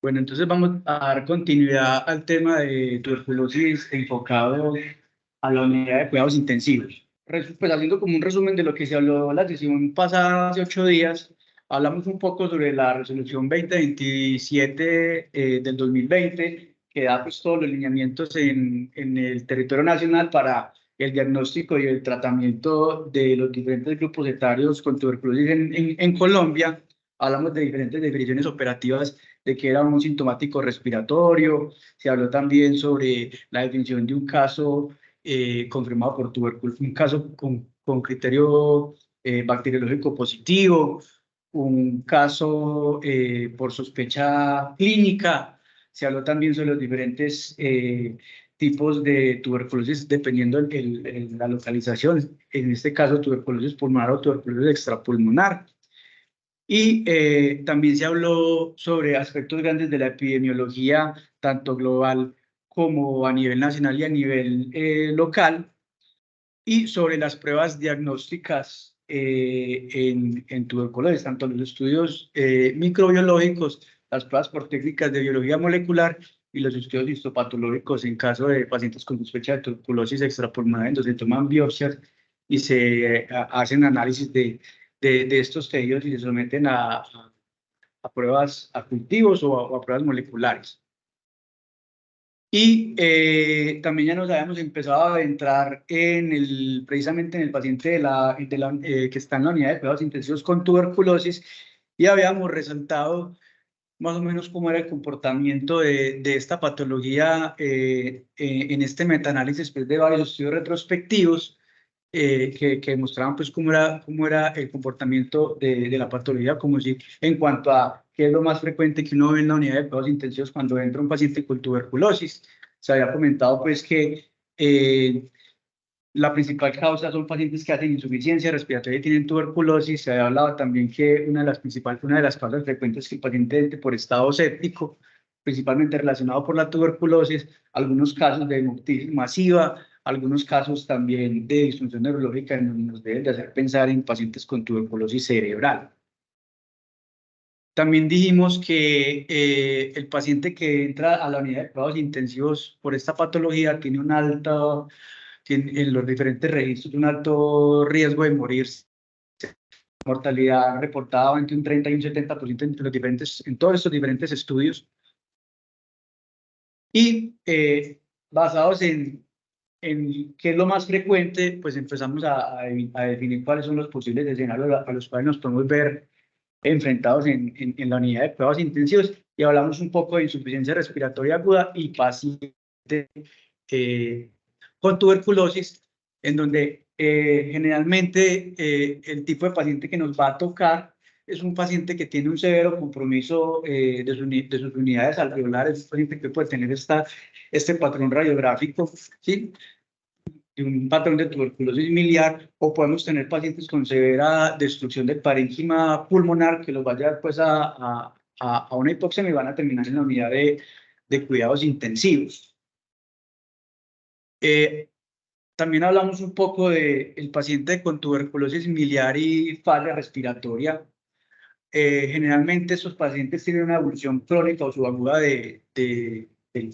Bueno, entonces vamos a dar continuidad al tema de tuberculosis enfocado a la unidad de cuidados intensivos. Pues haciendo como un resumen de lo que se habló la sesión pasada hace 8 días, hablamos un poco sobre la resolución 2027 del 2020, que da pues todos los lineamientos en el territorio nacional para el diagnóstico y el tratamiento de los diferentes grupos etarios con tuberculosis en Colombia. Hablamos de diferentes definiciones operativas de que era un sintomático respiratorio. Se habló también sobre la definición de un caso confirmado por tuberculosis, un caso con criterio bacteriológico positivo, un caso por sospecha clínica. Se habló también sobre los diferentes tipos de tuberculosis dependiendo la localización, en este caso tuberculosis pulmonar o tuberculosis extrapulmonar. Y también se habló sobre aspectos grandes de la epidemiología, tanto global como a nivel nacional y a nivel local, y sobre las pruebas diagnósticas en tuberculosis, tanto los estudios microbiológicos, las pruebas por técnicas de biología molecular y los estudios histopatológicos en caso de pacientes con sospecha de tuberculosis extrapulmonar, en donde se toman biopsias y se hacen análisis de estos tejidos y se someten a pruebas, a cultivos o a pruebas moleculares. Y también ya nos habíamos empezado a adentrar precisamente en el paciente que está en la unidad de cuidados intensivos con tuberculosis, y habíamos resaltado más o menos cómo era el comportamiento de esta patología en este metaanálisis pues, de varios estudios retrospectivos que mostraban pues cómo era el comportamiento de la patología, como si en cuanto a qué es lo más frecuente que uno ve en la unidad de cuidados intensivos cuando entra un paciente con tuberculosis. Se había comentado pues que la principal causa son pacientes que hacen insuficiencia respiratoria y tienen tuberculosis. Se había hablado también que una de las causas frecuentes es que el paciente entre por estado séptico, principalmente relacionado por la tuberculosis, algunos casos de hemoptisis masiva, algunos casos también de disfunción neurológica nos deben de hacer pensar en pacientes con tuberculosis cerebral. También dijimos que el paciente que entra a la unidad de cuidados intensivos por esta patología tiene en los diferentes registros un alto riesgo de morir. Mortalidad reportada entre un 30 y un 70% en todos estos diferentes estudios. Y basados en qué es lo más frecuente, pues empezamos a definir cuáles son los posibles escenarios a los cuales nos podemos ver enfrentados en la unidad de cuidados intensivos, y hablamos un poco de insuficiencia respiratoria aguda y paciente con tuberculosis, en donde generalmente el tipo de paciente que nos va a tocar es un paciente que tiene un severo compromiso de sus unidades alveolares, un paciente que puede tener este patrón radiográfico, ¿sí? De un patrón de tuberculosis miliar, o podemos tener pacientes con severa destrucción del parénquima pulmonar que los va a llevar pues, a una hipoxemia y van a terminar en la unidad de cuidados intensivos. También hablamos un poco del paciente con tuberculosis miliar y falla respiratoria. Generalmente estos pacientes tienen una evolución crónica o subaguda del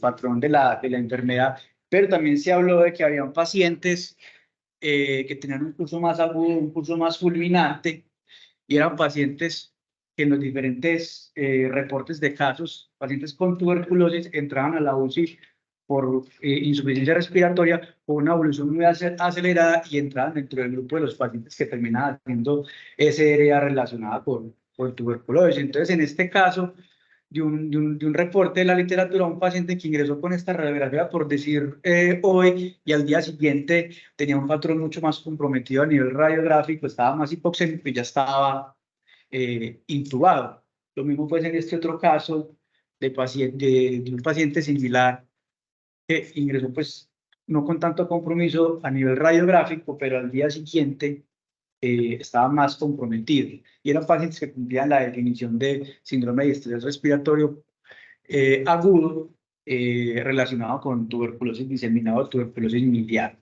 patrón de la enfermedad, pero también se habló de que habían pacientes que tenían un curso más agudo, un curso más fulminante, y eran pacientes que en los diferentes reportes de casos, pacientes con tuberculosis entraban a la UCI por insuficiencia respiratoria o una evolución muy acelerada y entraban dentro del grupo de los pacientes que terminaban haciendo SRA relacionada por tuberculosis. Entonces, en este caso, de un reporte de la literatura, un paciente que ingresó con esta radiografía, por decir hoy, y al día siguiente tenía un patrón mucho más comprometido a nivel radiográfico, estaba más hipoxémico y ya estaba intubado. Lo mismo pues en este otro caso de un paciente similar que ingresó pues no con tanto compromiso a nivel radiográfico, pero al día siguiente estaba más comprometido. Y eran pacientes que cumplían la definición de síndrome de estrés respiratorio agudo relacionado con tuberculosis diseminada o tuberculosis miliar.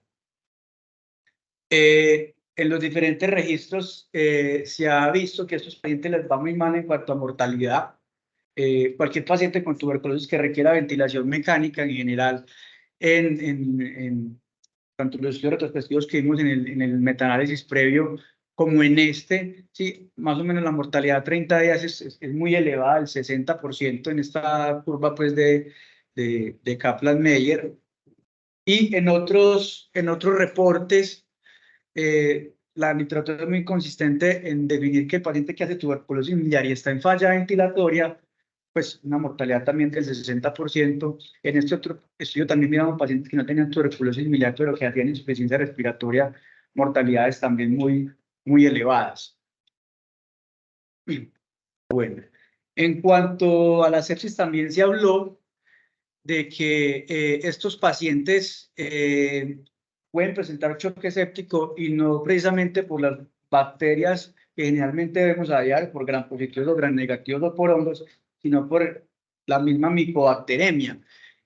En los diferentes registros se ha visto que a estos pacientes les va muy mal en cuanto a mortalidad. cualquier paciente con tuberculosis que requiera ventilación mecánica en general, tanto los estudios retrospectivos que vimos en el metaanálisis previo como en este, sí, más o menos la mortalidad a 30 días es muy elevada, el 60% en esta curva pues de Kaplan-Meier. Y en otros reportes, la literatura es muy consistente en definir que el paciente que hace tuberculosis miliar y está en falla ventilatoria, pues una mortalidad también del 60%. En este otro estudio también miramos pacientes que no tenían tuberculosis miliar, pero que hacían insuficiencia respiratoria, mortalidades también muy elevadas. Bueno, en cuanto a la sepsis, también se habló de que estos pacientes pueden presentar choque séptico y no precisamente por las bacterias que generalmente vemos allá, por gram positivos o gram negativos o por hongos, sino por la misma micobacteremia.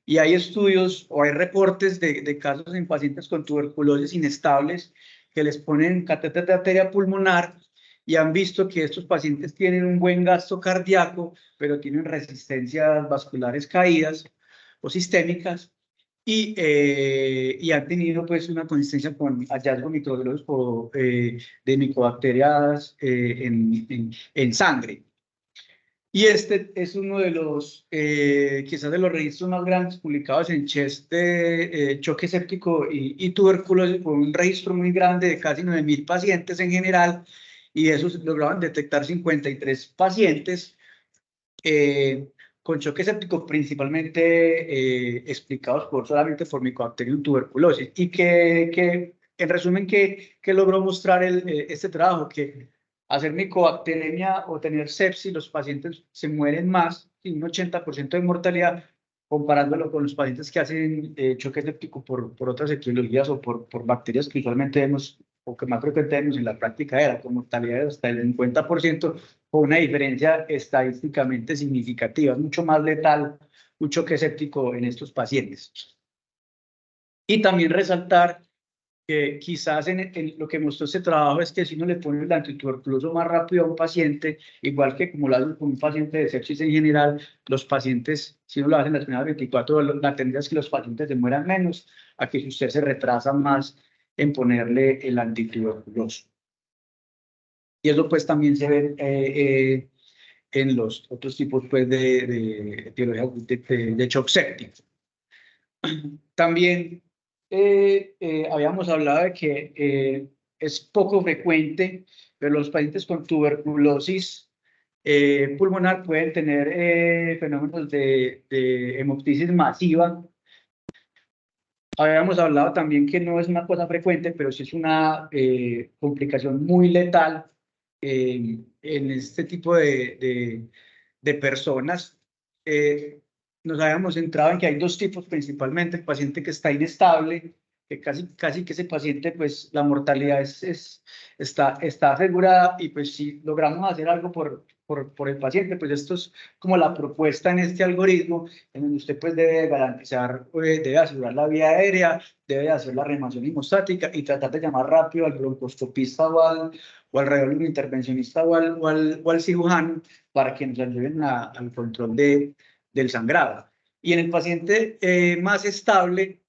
Y hay estudios o hay reportes de casos en pacientes con tuberculosis inestables que les ponen catéter de arteria pulmonar y han visto que estos pacientes tienen un buen gasto cardíaco, pero tienen resistencias vasculares caídas o sistémicas y han tenido pues una consistencia con hallazgos microbiológicos de micobacterias en sangre. Y este es uno de los, quizás de los registros más grandes publicados en CHEST de choque séptico y tuberculosis, con un registro muy grande de casi 9.000 pacientes en general, y esos lograban detectar 53 pacientes con choque séptico, principalmente explicados solamente por Mycobacterium tuberculosis. Y en resumen, que logró mostrar este trabajo, que hacer micobacteremia o tener sepsis, los pacientes se mueren más, un 80% de mortalidad, comparándolo con los pacientes que hacen choque séptico por otras etiologías o por bacterias que usualmente vemos o que más frecuente vemos en la práctica era con mortalidad hasta el 50%, con una diferencia estadísticamente significativa. Es mucho más letal un choque séptico en estos pacientes. Y también resaltar que quizás en lo que mostró este trabajo es que si uno le pone el antituberculoso más rápido a un paciente, igual que como lo hacen con un paciente de sepsis en general, los pacientes, si uno lo hace en las primeras 24 horas, la tendencia es que los pacientes se mueran menos a que si usted se retrasa más en ponerle el antituberculoso. Y eso pues también se ve en los otros tipos pues, de shock séptico. También habíamos hablado de que es poco frecuente, pero los pacientes con tuberculosis pulmonar pueden tener fenómenos de hemoptisis masiva. Habíamos hablado también que no es una cosa frecuente, pero sí es una complicación muy letal en este tipo de personas. Nos habíamos centrado en que hay dos tipos principalmente: el paciente que está inestable, que casi que ese paciente, pues la mortalidad está asegurada, y pues si logramos hacer algo por el paciente, pues esto es como la propuesta en este algoritmo, en donde usted pues debe garantizar, debe asegurar la vía aérea, debe hacer la reanimación hemostática y tratar de llamar rápido al broncoscopista o al radiólogo intervencionista o al cirujano para que nos ayuden al control del sangrado. Y en el paciente más estable,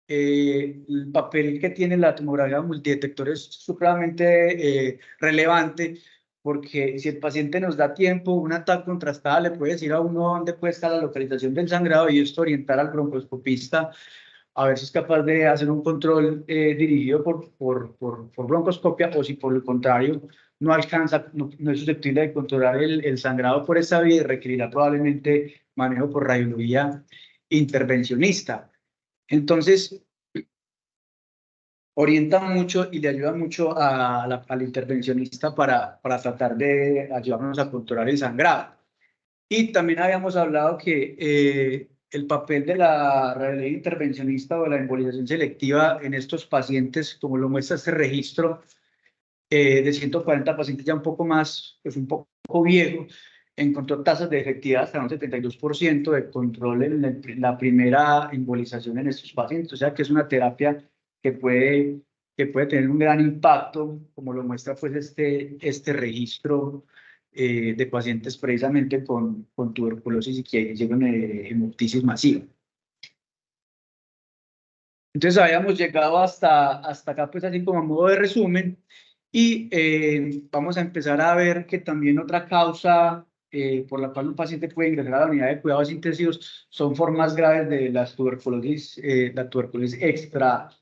el papel que tiene la tomografía multidetector es supremamente relevante, porque si el paciente nos da tiempo, una TAC contrastada le puede decir a uno dónde puede estar la localización del sangrado, y esto orientar al broncoscopista a ver si es capaz de hacer un control dirigido por broncoscopia, o si por el contrario no alcanza, no es susceptible de controlar el sangrado por esa vía, y requerirá probablemente manejo por radiología intervencionista. Entonces, orienta mucho y le ayuda mucho al intervencionista para tratar de ayudarnos a controlar el sangrado. Y también habíamos hablado que el papel de la radiología intervencionista o de la embolización selectiva en estos pacientes, como lo muestra este registro de 140 pacientes ya un poco más, pues un poco viejo, encontró tasas de efectividad hasta un 72% de control en la primera embolización en estos pacientes. O sea que es una terapia que puede tener un gran impacto, como lo muestra pues este registro de pacientes precisamente con tuberculosis y que hicieron hemoptisis masiva. Entonces habíamos llegado hasta acá, pues así como a modo de resumen, y vamos a empezar a ver que también otra causa por la cual un paciente puede ingresar a la unidad de cuidados intensivos son formas graves de la tuberculosis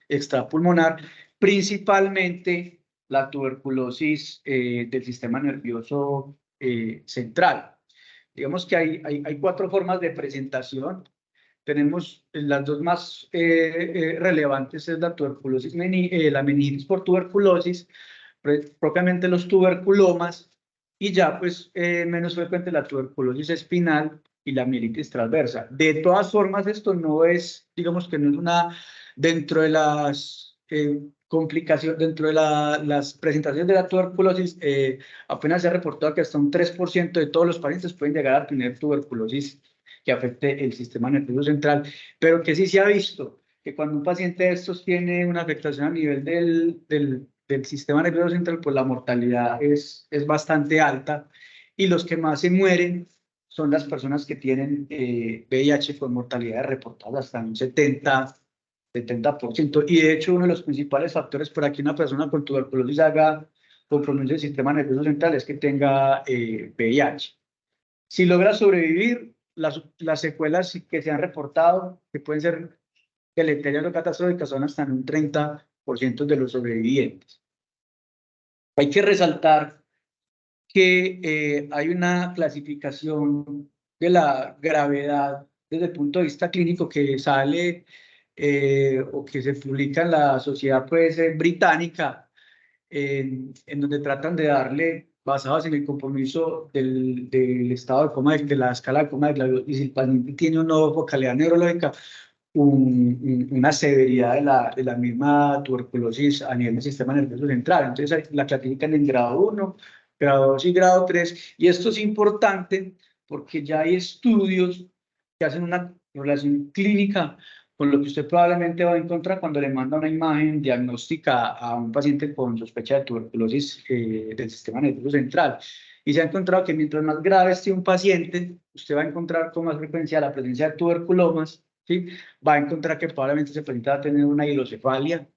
extrapulmonar, principalmente la tuberculosis del sistema nervioso central. Digamos que hay 4 formas de presentación. Tenemos las dos más relevantes, es la tuberculosis, la meningitis por tuberculosis, propiamente los tuberculomas, y ya pues menos frecuente la tuberculosis espinal y la mielitis transversa. De todas formas, esto no es, digamos que no es una, dentro de las complicaciones, dentro de las presentaciones de la tuberculosis, apenas se ha reportado que hasta un 3% de todos los pacientes pueden llegar a tener tuberculosis que afecte el sistema nervioso central, pero que sí se ha visto que cuando un paciente de estos tiene una afectación a nivel del sistema nervioso central, pues la mortalidad es bastante alta, y los que más se mueren son las personas que tienen VIH con mortalidades reportadas hasta un 70%, y de hecho uno de los principales factores para que una persona con tuberculosis haga compromiso del sistema nervioso central es que tenga VIH. Si logra sobrevivir, las secuelas que se han reportado, que pueden ser deleterias o catastróficas, son hasta en un 30% de los sobrevivientes. Hay que resaltar que hay una clasificación de la gravedad desde el punto de vista clínico que sale o que se publica en la Sociedad Británica, en donde tratan de darle, basados en el compromiso del estado de coma, de la escala de coma de Glasgow, y si el paciente tiene una focalidad neurológica, una severidad de la misma tuberculosis a nivel del sistema nervioso central. Entonces la clasifican en grado 1, grado 2 y grado 3, y esto es importante porque ya hay estudios que hacen una relación clínica con lo que usted probablemente va a encontrar cuando le manda una imagen diagnóstica a un paciente con sospecha de tuberculosis del sistema nervioso central. Y se ha encontrado que mientras más grave esté un paciente, usted va a encontrar con más frecuencia la presencia de tuberculomas, ¿sí? Va a encontrar que probablemente ese paciente va a tener una hidrocefalia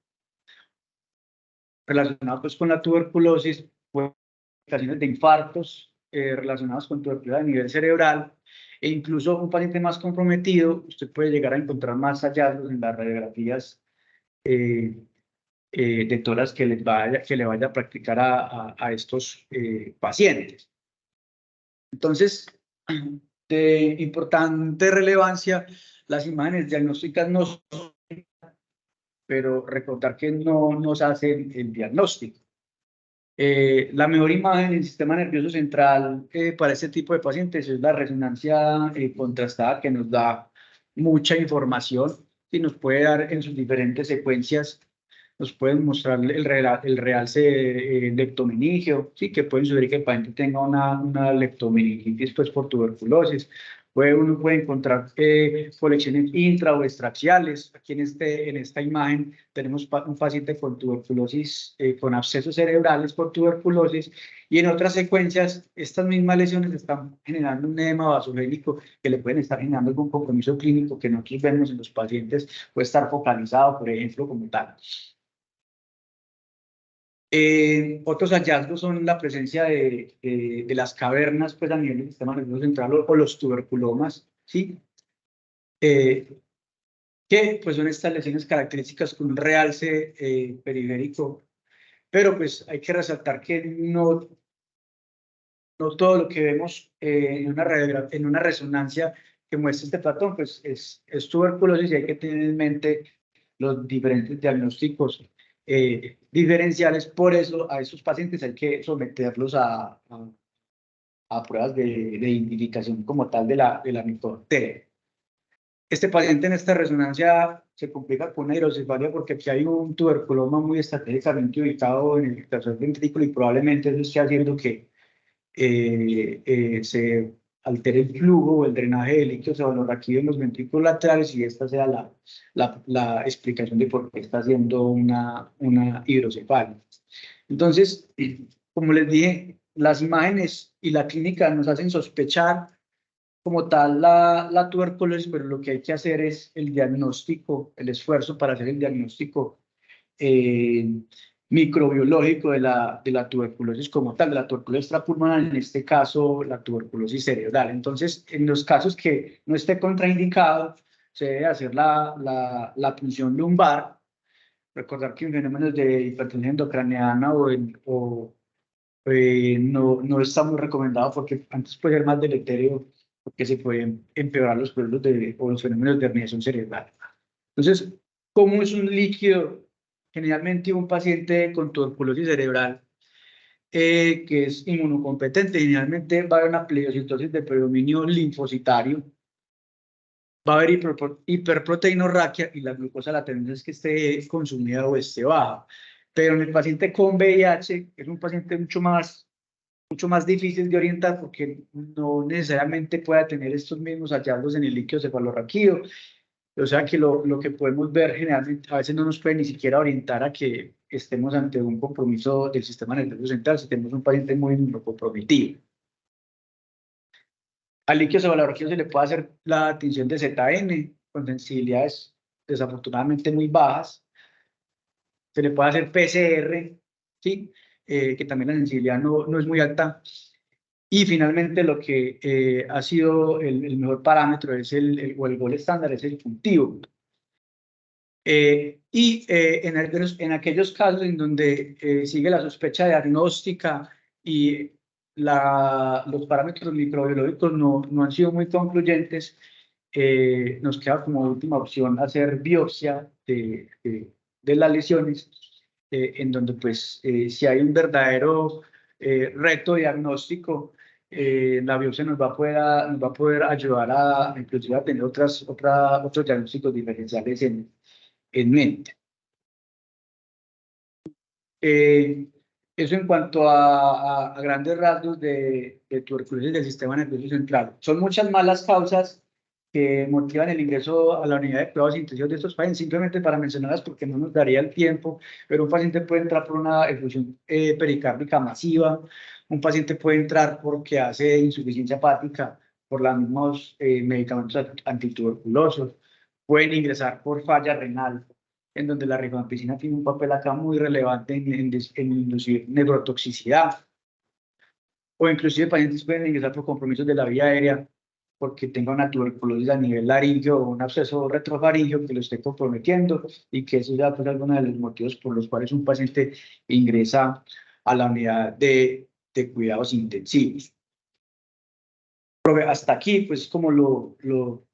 relacionada pues con la tuberculosis, complicaciones de infartos relacionados con tuberculosis a nivel cerebral, e incluso un paciente más comprometido, usted puede llegar a encontrar más hallazgos en las radiografías de todas las que le vaya a practicar a estos pacientes. Entonces, de importante relevancia, las imágenes diagnósticas no son, pero recordar que no nos hacen el diagnóstico. La mejor imagen del sistema nervioso central para este tipo de pacientes es la resonancia contrastada, que nos da mucha información y nos puede dar en sus diferentes secuencias, nos pueden mostrar el realce leptomeningio, ¿sí? Que pueden sugerir que el paciente tenga una leptomeningitis pues, por tuberculosis. Uno puede encontrar colecciones intra o extraxiales. Aquí en esta imagen tenemos un paciente con tuberculosis, con abscesos cerebrales por tuberculosis, y en otras secuencias estas mismas lesiones están generando un edema vasogénico que le pueden estar generando algún compromiso clínico que nosotros vemos en los pacientes, puede estar focalizado, por ejemplo, como tal. Otros hallazgos son la presencia de las cavernas pues, a nivel del sistema nervioso central o los tuberculomas, ¿sí? Que pues, son estas lesiones características con un realce periférico, pero pues hay que resaltar que no todo lo que vemos en una resonancia que muestra este patrón pues, es tuberculosis, y hay que tener en mente los diferentes diagnósticos diferenciales. Por eso a esos pacientes hay que someterlos a pruebas de identificación como tal de la micobacteria. Este paciente en esta resonancia se complica con una hidrocefalia porque aquí hay un tuberculoma muy estratégicamente ubicado en el tercer ventrículo, y probablemente eso esté haciendo que se altere el flujo o el drenaje de líquidos cefalorraquídeos en los ventrículos laterales, y esta sea la explicación de por qué está haciendo una hidrocefalia. Entonces, como les dije, las imágenes y la clínica nos hacen sospechar como tal la tuberculosis, pero lo que hay que hacer es el diagnóstico, el esfuerzo para hacer el diagnóstico eh, microbiológico de la tuberculosis como tal, de la tuberculosis extrapulmonar, en este caso la tuberculosis cerebral. Entonces, en los casos que no esté contraindicado, se debe hacer la punción lumbar. Recordar que en fenómenos de hipertensión endocraniana no está muy recomendado porque antes puede ser más deleterio porque se pueden empeorar los problemas o los fenómenos de herniación cerebral. Entonces, ¿cómo es un líquido? Generalmente un paciente con tuberculosis cerebral que es inmunocompetente, generalmente va a haber una plebiocitosis de predominio linfocitario, va a haber hiperproteinorraquia y la glucosa la tendencia es que esté consumida o esté baja. Pero en el paciente con VIH es un paciente mucho más difícil de orientar porque no necesariamente pueda tener estos mismos hallazgos en el líquido cefalorraquídeo. O sea que lo que podemos ver generalmente a veces no nos puede ni siquiera orientar a que estemos ante un compromiso del sistema nervioso central si tenemos un paciente muy inmunocomprometido. Al líquido cefalorraquídeo se le puede hacer la tinción de ZN con sensibilidades desafortunadamente muy bajas. Se le puede hacer PCR, ¿sí? Que también la sensibilidad no es muy alta. Y finalmente lo que ha sido el mejor parámetro es o el gol estándar es el cultivo. En aquellos casos en donde sigue la sospecha diagnóstica y los parámetros microbiológicos no han sido muy concluyentes, nos queda como última opción hacer biopsia de las lesiones, en donde pues si hay un verdadero reto diagnóstico, la biopsia nos va a poder ayudar inclusive a tener otros diagnósticos diferenciales en mente. Eso en cuanto a grandes rasgos de tuberculosis del sistema nervioso central. Son muchas más las causas que motivan el ingreso a la unidad de cuidados intensivos de estos pacientes, simplemente para mencionarlas porque no nos daría el tiempo, pero un paciente puede entrar por una efusión pericárdica masiva, un paciente puede entrar porque hace insuficiencia hepática por los mismos medicamentos antituberculosos, pueden ingresar por falla renal, en donde la rifampicina tiene un papel acá muy relevante en inducir neurotoxicidad, o inclusive pacientes pueden ingresar por compromisos de la vía aérea porque tenga una tuberculosis a nivel laringio o un absceso retrofaringio que lo esté comprometiendo y que eso ya pues alguno de los motivos por los cuales un paciente ingresa a la unidad de cuidados intensivos. Pero hasta aquí pues como lo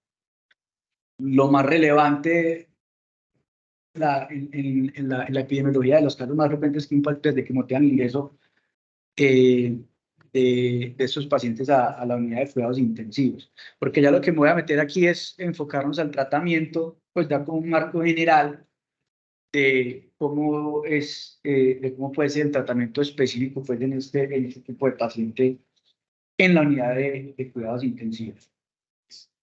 más relevante en la epidemiología de los casos más frecuentes que desde que motivan el ingreso de estos pacientes a la unidad de cuidados intensivos. Porque ya lo que me voy a meter aquí es enfocarnos al tratamiento, pues da como un marco general de cómo puede ser el tratamiento específico pues, en este tipo de paciente en la unidad de cuidados intensivos.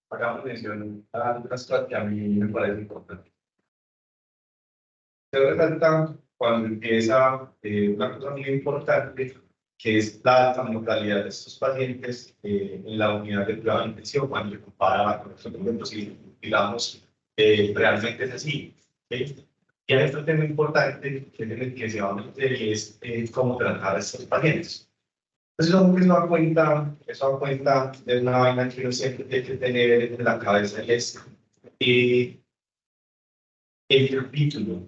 Hagamos mención a otras cosas que a mí me parece importante. Se resalta cuando empieza una cosa muy importante, que es la alta mortalidad de estos pacientes en la unidad de cuidado intensivo cuando se compara con otros momentos y digamos, realmente es así. ¿Okay? Y hay otro tema importante que es en el que se va a meter y es cómo tratar a estos pacientes. Entonces, eso da cuenta de una vaina que uno siempre tiene que tener en la cabeza, es el capítulo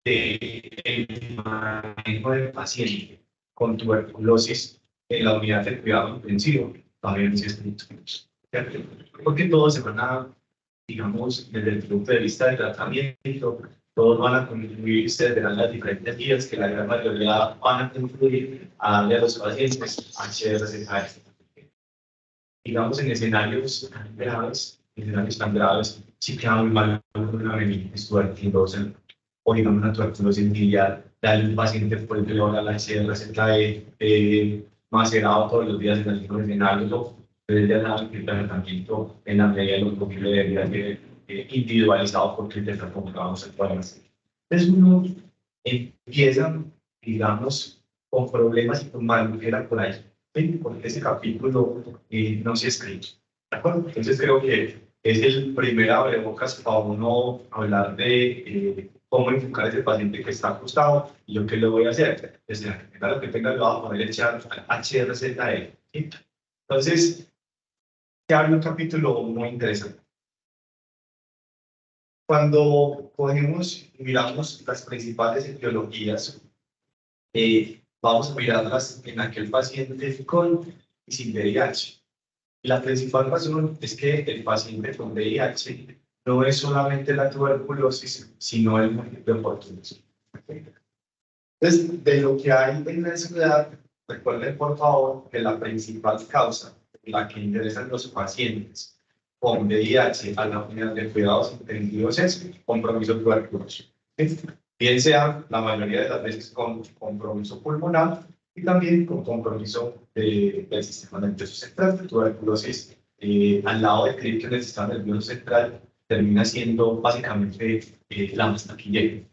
del manejo del paciente con tuberculosis en la unidad de cuidado intensivo también es escrito. Porque todos se van a, digamos, desde el punto de vista del tratamiento, todos van a contribuir, ustedes verán las diferentes vías que la gran mayoría van a contribuir a darle a los pacientes HRCK. Digamos, en escenarios tan graves, sí queda muy mal una meningitis tuberculosa o digamos una tuberculosis biliar, darle a un paciente por ejemplo a la HRCK macerado todos los días en algunos escenarios o desde el tratamiento en la medida de lo posible debería ser individualizado porque te está como vamos a actuar. Entonces uno empieza, digamos, con problemas y con mal por ahí. ¿Sí? Porque ese capítulo no se ha escrito. ¿De acuerdo? Entonces creo que es el primer abrebocas para uno hablar de cómo enfocar a ese paciente que está acostado y yo qué le voy a hacer. Desde la primera que tenga, le voy a poner el chat HRZL. ¿Sí? Entonces, se abre un capítulo muy interesante. Cuando cogemos y miramos las principales etiologías, vamos a mirarlas en aquel paciente con y sin VIH. Y la principal razón es que el paciente con VIH no es solamente la tuberculosis, sino el múltiple oportunismo. Entonces, de lo que hay en la ciudad, recuerden por favor que la principal causa, la que interesa a los pacientes con VIH a la unidad de cuidados intensivos es compromiso tuberculoso. Bien sea la mayoría de las veces con compromiso pulmonar y también con compromiso del sistema nervioso central. Tuberculosis al lado de críticas del sistema nervioso central termina siendo básicamente la más taquillera.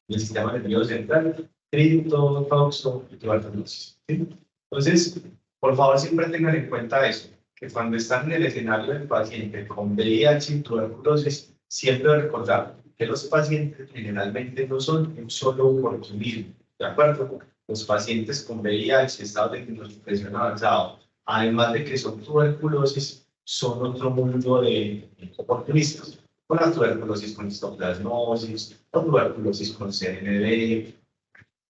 El sistema nervioso central, cripto, toxo y tuberculosis. ¿Sí? Entonces, por favor, siempre tengan en cuenta eso, que cuando están en el escenario del paciente con VIH y tuberculosis, siempre recordar que los pacientes generalmente no son un solo organismo, ¿de acuerdo? Los pacientes con VIH, estado de inmunosupresión avanzado, además de que son tuberculosis, son otro mundo de oportunistas. Con la tuberculosis con histoplasmosis, la tuberculosis con CNV.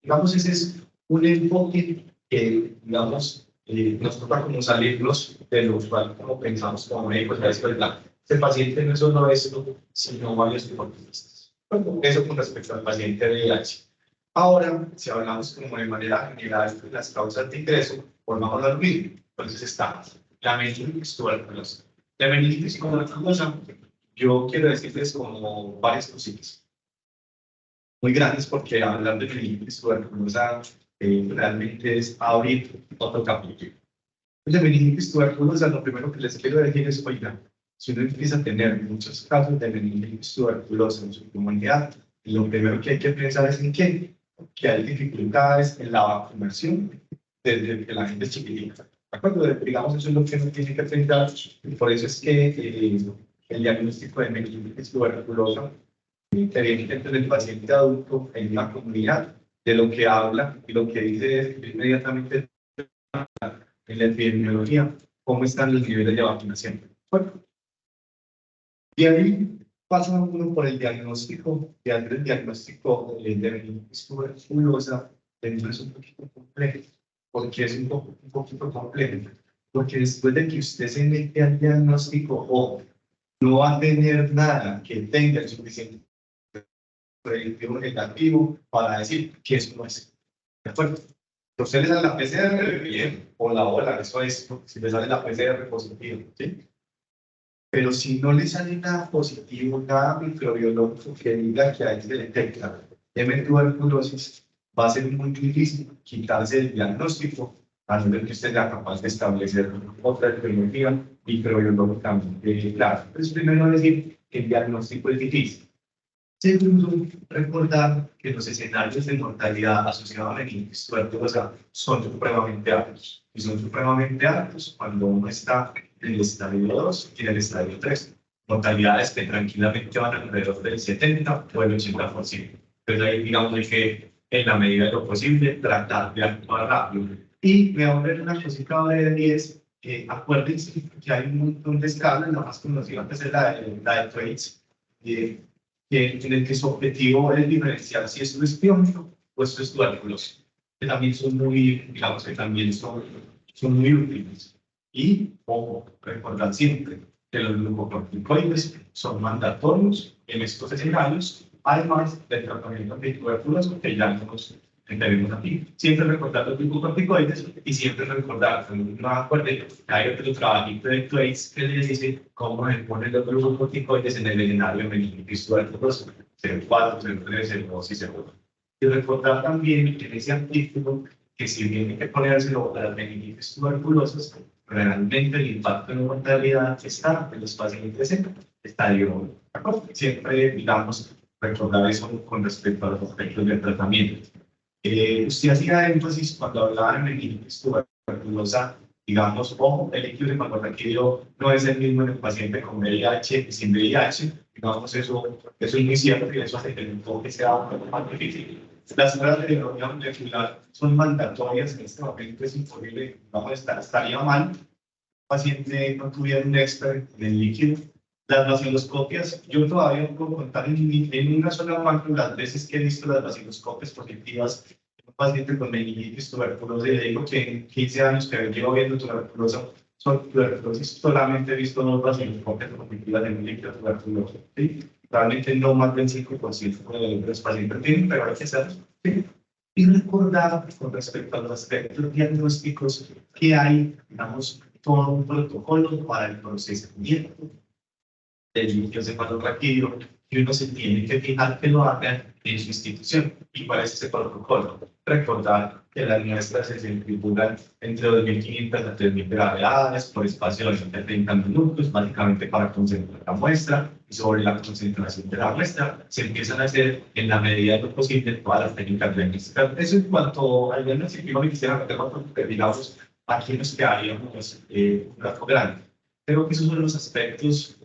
Digamos, ese es un enfoque que, digamos, nos toca como salirnos de lo cual como pensamos como médicos, es verdad. Este paciente no es solo esto, sino varios oportunistas. Bueno, eso con respecto al paciente VIH. Ahora, si hablamos como de manera general de las causas de ingreso, volvamos a lo mismo. Entonces está la meningitis tuberculosa. La meningitis tuberculosa, yo quiero decirles como varias cositas muy grandes porque hablar de meningitis tuberculosa realmente es abrir otro capítulo. De meningitis tuberculosa, lo primero que les quiero decir es, oiga, si uno empieza a tener muchos casos de meningitis tuberculosa en su comunidad, lo primero que hay que pensar es en qué, que hay dificultades en la vacunación desde que la gente es chiquitita. ¿De acuerdo? Digamos, eso es lo que uno tiene que pensar, y por eso es que el diagnóstico de meningitis tuberculosa evidentemente del paciente adulto en la comunidad, de lo que habla y lo que dice es inmediatamente en la epidemiología, cómo están los niveles de vacunación. Bueno, y ahí pasa uno por el diagnóstico, y hacer el diagnóstico de meningitis tuberculosa es un poquito complejo. ¿Por qué es un poquito complejo? Porque después de que usted se mete al diagnóstico, o no va a tener nada que tenga el suficiente predictivo negativo para decir que eso no es. ¿De acuerdo? Entonces le sale la PCR, bien, hola, eso es, si le sale la PCR positivo, ¿sí? Pero si no le sale nada positivo, nada microbiológico que diga que ahí se le detecta tuberculosis, va a ser muy difícil quitarse el diagnóstico a no ser que usted sea capaz de establecer otra epidemiología microbiológicamente clara. Entonces, primero decir que el diagnóstico es difícil. Segundo, recordar que los escenarios de mortalidad asociados a meningitis tuberculosa son supremamente altos. Y son supremamente altos cuando uno está en el estadio 2 y en el estadio 3. Mortalidades que tranquilamente van alrededor del 70 o el 80%. Entonces ahí digamos hay que, en la medida de lo posible, tratar de actuar rápido. Y me voy a ver una cosita de 10. Acuérdense que hay un montón de escalas, la más conocida antes es la de Thwaites, en el que su objetivo es diferenciar si esto es piónico o esto es tuberculosis, que también son muy, digamos que también son muy útiles. Y, ojo, recordar siempre que los glucocorticoides son mandatorios en estos escenarios, además del tratamiento de tuberculosis que ya nos tenemos aquí. Siempre recordar los glucocorticoides y siempre recordar, no acuerden, que hay otro trabajito de Thwaites que les dice cómo se ponen los glucocorticoides en el escenario de meningitis tuberculosa, 0,4, 0,3, 0,2 y 0,1. Y recordar también en ese artículo que si bien hay que ponérselo a las meningitis tuberculosas, realmente el impacto en la mortalidad está en los pacientes en estadio 1. Siempre, digamos, recordar eso con respecto a los aspectos del tratamiento. Usted hacía énfasis cuando hablaba de meningitis tuberculosa, digamos, ojo, el líquido de malorraquídeo no es el mismo en el paciente con VIH y sin VIH, digamos, eso es muy cierto y eso hace que el enfoque sea un poco más difícil. Las pruebas de biología molecular son mandatorias, en este momento es imposible, vamos, estaría mal paciente no tuviera un expert en el líquido. Las vaciloscopias, yo todavía puedo contar en una sola mano las veces que he visto las vaciloscopias positivas en un paciente con meningitis tuberculosa, y le digo que en 15 años que llevo viendo tuberculosis, solamente he visto 2 vaciloscopias positivas en un líquido tuberculoso. ¿Sí? Realmente no más del 5% de los pacientes tienen, pero hay que hacerlo. ¿Sí? Y recordar con respecto a los aspectos diagnósticos que hay, digamos, todo un protocolo para el procesamiento del líquido cefalorraquídeo y uno se tiene que fijar que lo hagan en su institución. ¿Y cuál es ese protocolo? Recordar que las muestras se centrifugan entre 2.500 a 3.000 gravedades por espacio de 30 minutos, básicamente para concentrar la muestra, y sobre la concentración de la muestra se empiezan a hacer en la medida de lo posible todas las técnicas diagnósticas. Eso en cuanto al diagnóstico, me quisiera meter porque, digamos, aquí nos quedaríamos un rato grande. Creo que esos son los aspectos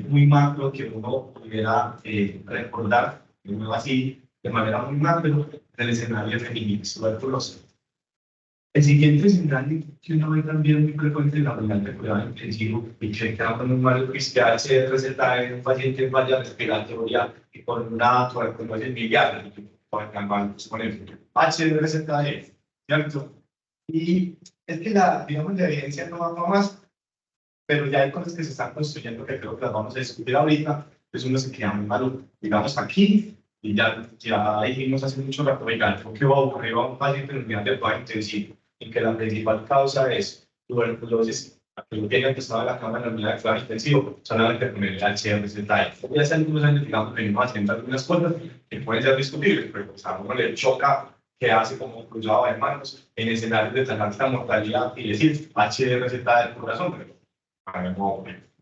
muy macro que uno pudiera recordar, así, de manera muy macro, del escenario de meningitis tuberculosa. El siguiente escenario que uno ve también muy frecuente en la unidad de cuidado intensivo y que queda con un mal que se receta en un paciente en falla respiratoria y con una tuberculosis biliar, por ejemplo, HRZE, ¿cierto? Y es que digamos, la evidencia no va más, pero ya hay cosas que se están construyendo que creo que las vamos a discutir ahorita, pues uno se queda muy malo, digamos, aquí, y ya dijimos hace mucho rato, oiga, algo que va a ocurrir a un paciente en unidad de cuidado intensivo, en que la principal causa es tuberculosis, que lo tenga que estar en la cama en la unidad de cuidado intensivo, solamente con el HRZE. Ya hace algunos años, digamos, venimos haciendo algunas cosas que pueden ser discutibles, pero pues a uno le choca que hace como cruzado de manos en escenarios de tan alta mortalidad y decir HRZE del corazón,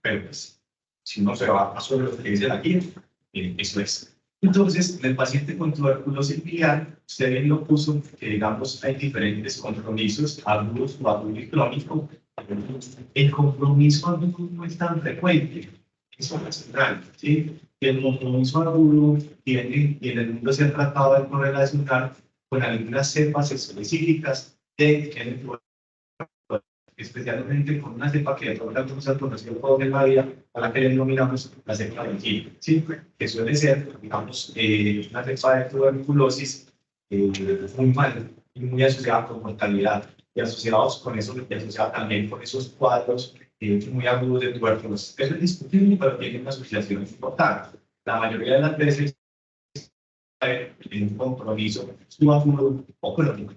pero pues, si uno se va a sobre lo que dicen aquí, eso es. Entonces, en el paciente con tuberculosis biliar, usted bien lo puso, que digamos hay diferentes compromisos, agudos o agudo y crónico. El compromiso agudo no es tan frecuente, eso es central, ¿sí? El compromiso agudo tiene, y en el mundo se ha tratado de correlacionar con algunas cepas específicas de que especialmente con una cepa que de pronto algunos han conocido toda la vida, a la que le denominamos la cepa de Chile, ¿sí? Que suele ser, digamos, una cepa de tuberculosis muy mal y muy asociada con mortalidad, y asociados con eso, y asociada también con esos cuadros muy agudos de tuberculosis. Eso es discutible, pero tiene una asociación importante. La mayoría de las veces en un compromiso subagudo o crónico.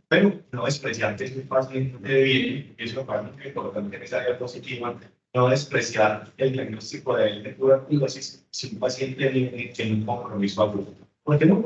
Pero no despreciar que es un paciente bien, y eso es muy importante en esa diapositiva, no despreciar el diagnóstico de tuberculosis si un paciente viene en un compromiso agudo. Porque no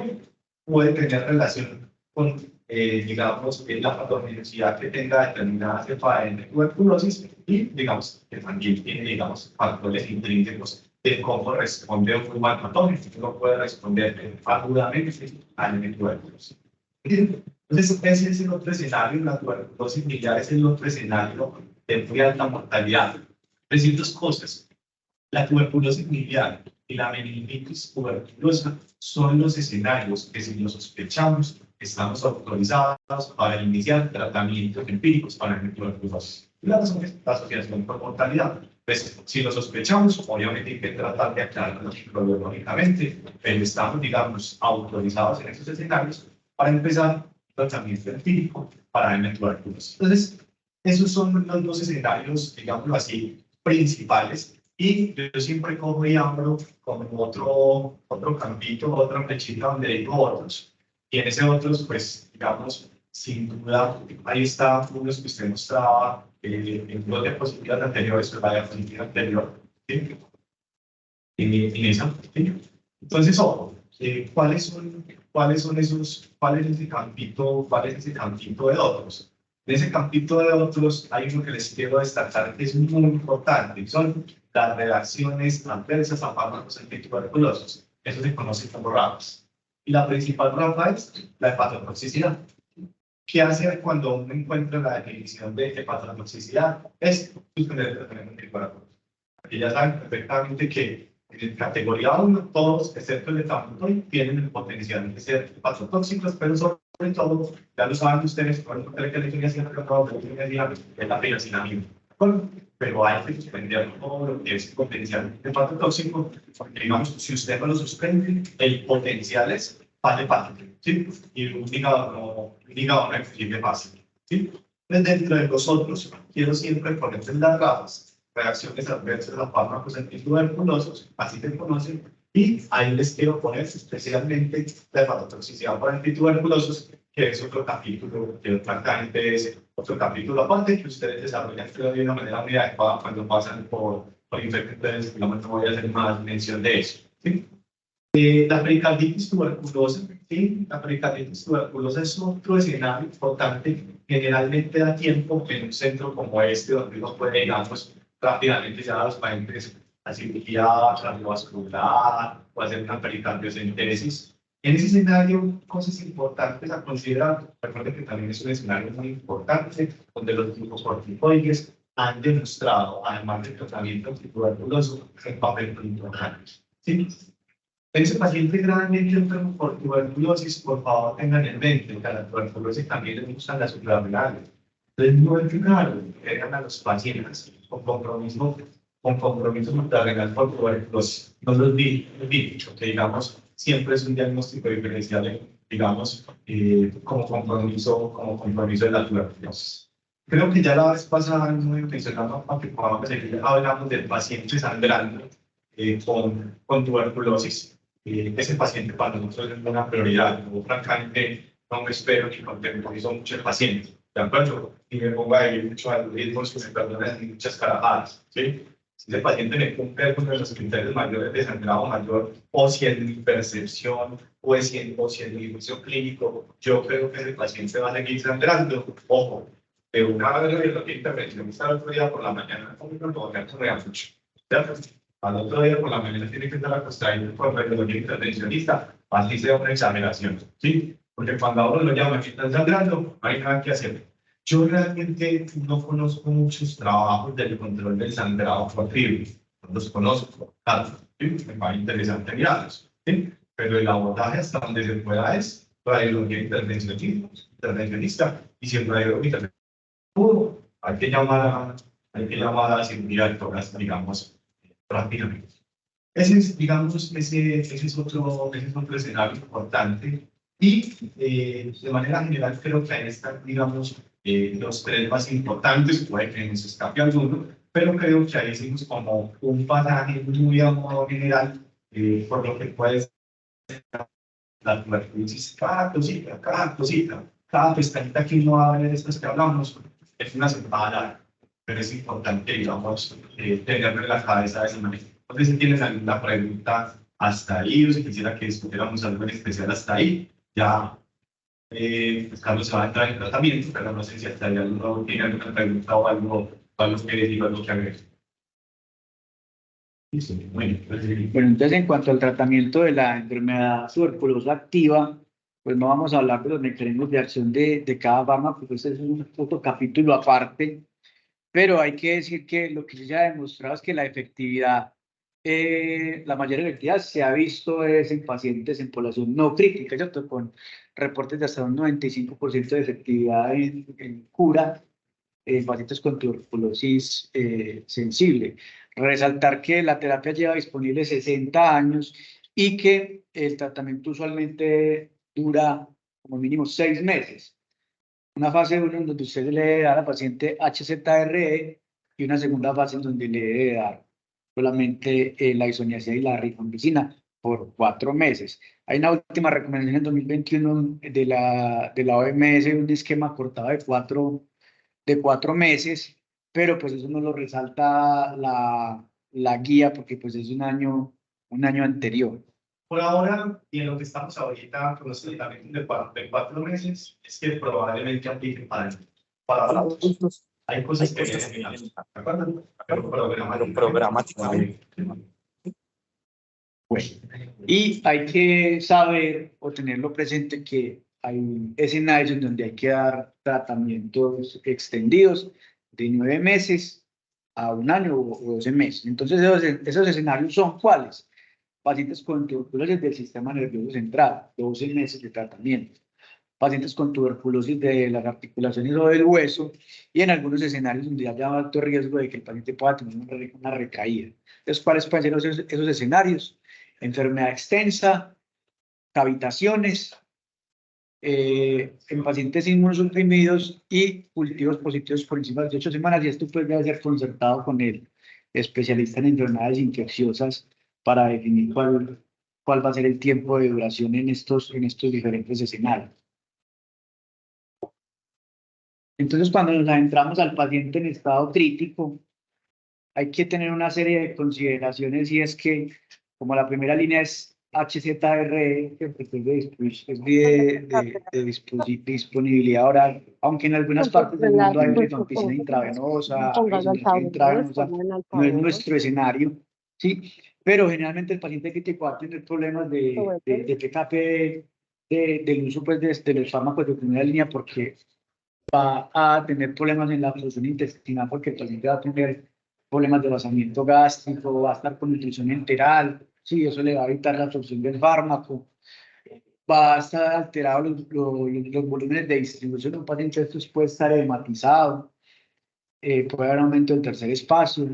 puede tener relación con, digamos, la patogenicidad que tenga determinada cepa de tuberculosis y, digamos, que también tiene, digamos, factores intrínsecos de cómo responde un humano patógeno, no puede responder agudamente a la tuberculosis. Entonces, ese es el otro escenario, la tuberculosis biliar es el otro escenario de muy alta mortalidad. Decir dos cosas, la tuberculosis biliar y la meningitis tuberculosa son los escenarios que, si los sospechamos, estamos autorizados para iniciar tratamientos empíricos para la tuberculosis. Y la razón es la asociación por mortalidad. Pues, si lo sospechamos, obviamente hay que tratar de aclararlo biológicamente, pero estamos, digamos, autorizados en esos escenarios para empezar tratamiento empírico para la tuberculosis. Entonces, esos son los dos escenarios, digámoslo así, principales. Y yo siempre cojo y abro como otro campito, otra flechita donde digo otros. Y en ese otros, pues, digamos, sin duda, ahí está unos que usted mostraba en dos diapositivas anteriores, la diapositiva anterior. ¿Sí? En esa, ¿sí? Entonces, ojo, cuál es ese campito de otros? En ese campito de otros hay uno que les quiero destacar que es muy importante, son las reacciones adversas a fármacos antituberculosos. Eso se conoce como RAPS. Y la principal rampa es la hepatotoxicidad. ¿Qué hacer cuando uno encuentra la definición de hepatotoxicidad? Es suspender el tratamiento anticoagulante. Aquí ya saben perfectamente que en categoría 1, todos, excepto el etanol, tienen el potencial de ser hepatotóxicos, pero sobre todo, ya lo saben ustedes, por ejemplo, que le quería hacer la penicilina. Pero hay que suspender todo lo que es potencial hepatotóxico, porque digamos, si usted no lo suspende, el potencial es hepático, ¿sí? Y un hígado no es eficiente fácil, ¿sí? Entonces, dentro de los otros, quiero siempre ponerles las gafas, reacciones adversas a fármacos antituberculosos, así se conocen, y ahí les quiero poner especialmente la hepatotoxicidad por antituberculosos, que es otro capítulo, que francamente es otro capítulo aparte, que ustedes desarrollan de una manera muy adecuada cuando pasan por infecciones, digamos, no voy a hacer más mención de eso, ¿sí? La pericarditis tuberculosa, ¿sí? La pericarditis tuberculosa es otro escenario importante, generalmente da tiempo en un centro como este, donde uno puede, digamos, rápidamente ya a los pacientes a cirugía cardiovascular o hacer una pericardiocentesis. En ese escenario, cosas importantes a considerar, recuerden que también es un escenario muy importante, donde los glucocorticoides han demostrado, además del tratamiento antituberculoso, un papel muy importante. ¿Sí? En ese paciente gravemente enfermo por tuberculosis, por favor tengan en mente que a la tuberculosis también les gustan las suprarrenales. Entonces, no es raro que hagan a los pacientes con compromiso suprarrenal por tuberculosis. No los dicho, que digamos, siempre es un diagnóstico diferencial, digamos, como compromiso de la tuberculosis. Creo que ya la vez pasada no mencionamos, porque hablamos del paciente sangrando con tuberculosis. Ese paciente para nosotros es una prioridad. Yo, francamente, no me espero que contemporizo mucho el paciente, ¿de acuerdo? Y me ponga ahí mucho algoritmos que me perdonen muchas carajadas, ¿sí? Si ese paciente me cumple con los criterios mayores de sangrado mayor, o si en mi percepción, o si en mi juicio clínico, yo creo que ese paciente va a seguir sangrando, ojo, de una vez lo que intervencionista el otro día por la mañana, no me acuerdo mucho, ¿cierto? Al otro día por la mañana tiene que estar acostado por radiología intervencionista, así sea una examinación, ¿sí? Porque cuando a uno lo llaman y están sangrando, no hay nada que hacer. Yo realmente no conozco muchos trabajos del control del sangrado por fibra, no los conozco, claro, ¿sí? Me va interesante mirarlos, ¿sí? Pero el abordaje hasta donde se pueda es radiología intervencionista, y si el radiología hay que llamar a la cirugía de toras, digamos, rápidamente. Ese es, digamos, ese es otro escenario importante. Y de manera general creo que ahí están, digamos, los tres más importantes, puede que nos escape alguno, pero creo que ahí hicimos como un pasaje muy a modo general, por lo que puede ser la tuberculosis, cada cosita, cada pestañita que uno va a ver de estas que hablamos, es una semana, pero es importante, digamos, tenerlo en la cabeza de esa manera. No sé si tienes alguna pregunta hasta ahí, o si quisiera que discutiéramos algo en especial hasta ahí. Ya, pues Carlos se va a entrar en tratamiento, pero no sé si hasta ahí alguno tiene alguna pregunta o algo que decir, algo que agregar. Bueno, entonces en cuanto al tratamiento de la enfermedad tuberculosa activa, pues no vamos a hablar de los mecanismos de acción de cada fármaco, pues ese es un otro capítulo aparte, pero hay que decir que lo que sí se ha demostrado es que la efectividad, la mayor efectividad se ha visto es en pacientes en población no crítica, ¿cierto? Con reportes de hasta un 95% de efectividad en cura en pacientes con tuberculosis sensible. Resaltar que la terapia lleva disponible 60 años y que el tratamiento usualmente dura como mínimo 6 meses. Una fase 1 en donde usted le debe dar al paciente HZRE y una segunda fase en donde le debe dar solamente la isoniazida y la rifampicina por 4 meses. Hay una última recomendación en 2021 de la OMS, un esquema cortado de 4 meses, pero pues eso no lo resalta la guía porque pues es un año anterior. Por ahora, y en lo que estamos ahorita con los tratamientos de 4 meses, es que probablemente aplique para adultos. Hay cosas que vienen, ¿de acuerdo? Pero programáticamente Bueno, y hay que saber o tenerlo presente que hay escenarios en donde hay que dar tratamientos extendidos de 9 meses a un año o 12 meses. Entonces, esos escenarios son ¿cuáles? Pacientes con tuberculosis del sistema nervioso central, 12 meses de tratamiento. Pacientes con tuberculosis de las articulaciones o del hueso, y en algunos escenarios donde haya alto riesgo de que el paciente pueda tener una recaída. Entonces, ¿cuáles pueden ser esos escenarios? Enfermedad extensa, cavitaciones, en pacientes inmunosuprimidos y cultivos positivos por encima de 18 semanas, y esto puede ser concertado con el especialista en enfermedades infecciosas para definir cuál va a ser el tiempo de duración en estos diferentes escenarios. Entonces, cuando nos adentramos al paciente en estado crítico, hay que tener una serie de consideraciones, y es que, como la primera línea es HZRE, que es de disponibilidad oral, aunque en algunas partes del mundo hay rifampicina intravenosa, hay isoniazida intravenosa, no es nuestro escenario, ¿sí? Pero generalmente el paciente crítico va a tener problemas de PKP, del uso pues, de los fármacos de primera línea, porque va a tener problemas en la absorción intestinal, porque el paciente va a tener problemas de vaciamiento gástrico, va a estar con nutrición enteral, sí, eso le va a evitar la absorción del fármaco, va a estar alterado los volúmenes de distribución de un paciente, esto puede estar edematizado, puede haber aumento del tercer espacio.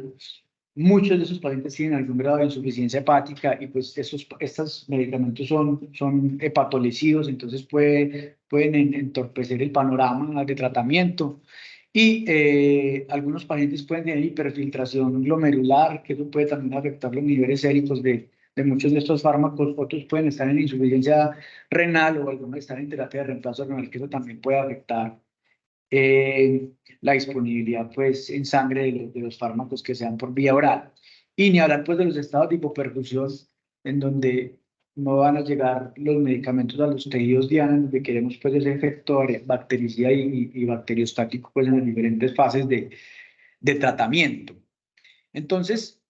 Muchos de esos pacientes tienen algún grado de insuficiencia hepática, y pues estos medicamentos son hepatolesivos, entonces pueden entorpecer el panorama de tratamiento. Y algunos pacientes pueden tener hiperfiltración glomerular, que eso puede también afectar los niveles séricos de muchos de estos fármacos. Otros pueden estar en insuficiencia renal, o algunos están en terapia de reemplazo renal, que eso también puede afectar la disponibilidad pues en sangre de los fármacos que sean por vía oral. Y ni hablar pues de los estados de hipoperfusión, en donde no van a llegar los medicamentos a los tejidos diana, donde queremos pues ese efecto bactericida y bacteriostático pues en las diferentes fases de tratamiento. Entonces,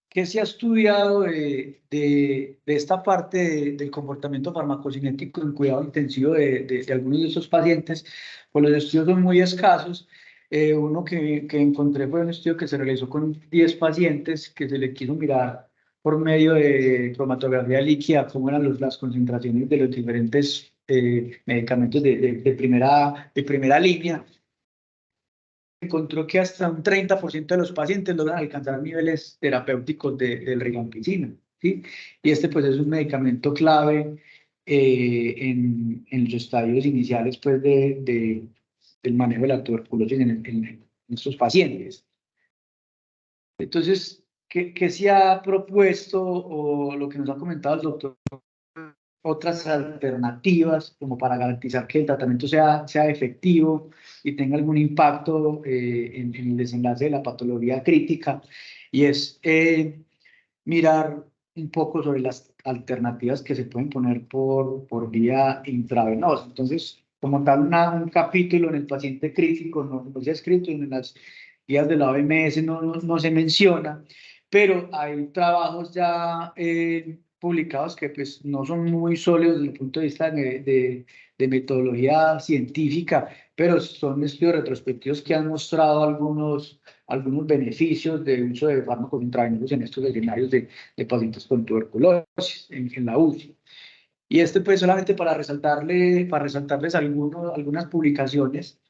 ¿qué se ha estudiado de esta parte del comportamiento farmacocinético en cuidado intensivo de algunos de esos pacientes? Pues los estudios son muy escasos. Uno que encontré fue un estudio que se realizó con 10 pacientes, que se le quiso mirar por medio de cromatografía líquida cómo eran las concentraciones de los diferentes medicamentos de primera línea. Encontró que hasta un 30% de los pacientes logran alcanzar niveles terapéuticos del rifampicina, ¿sí? Y este pues es un medicamento clave en los estadios iniciales pues del manejo de la tuberculosis en estos pacientes. Entonces, ¿qué se ha propuesto, o lo que nos ha comentado el doctor? Otras alternativas como para garantizar que el tratamiento sea efectivo y tenga algún impacto en el desenlace de la patología crítica, y es mirar un poco sobre las alternativas que se pueden poner por vía intravenosa. Entonces, como tal, un capítulo en el paciente crítico no se ha escrito, en las guías de la OMS no se menciona, pero hay trabajos ya publicados que pues no son muy sólidos desde el punto de vista de metodología científica, pero son estudios retrospectivos que han mostrado algunos beneficios de uso de fármacos intravenosos en estos escenarios de pacientes con tuberculosis en la UCI. Y pues solamente para resaltarles algunas publicaciones.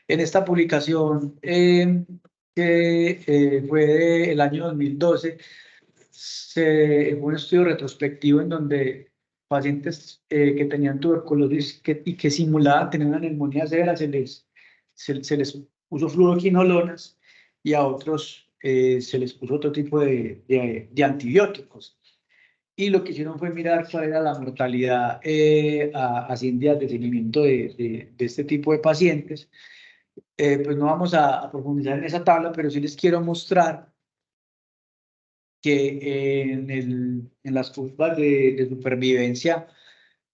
En esta publicación, que fue del año 2012, fue un estudio retrospectivo en donde pacientes que tenían tuberculosis y que simulaban tener una neumonía severa, se les puso fluoroquinolonas, y a otros se les puso otro tipo de antibióticos. Y lo que hicieron fue mirar cuál era la mortalidad a 100 días de seguimiento de este tipo de pacientes. Pues no vamos a profundizar en esa tabla, pero sí les quiero mostrar que en las curvas de supervivencia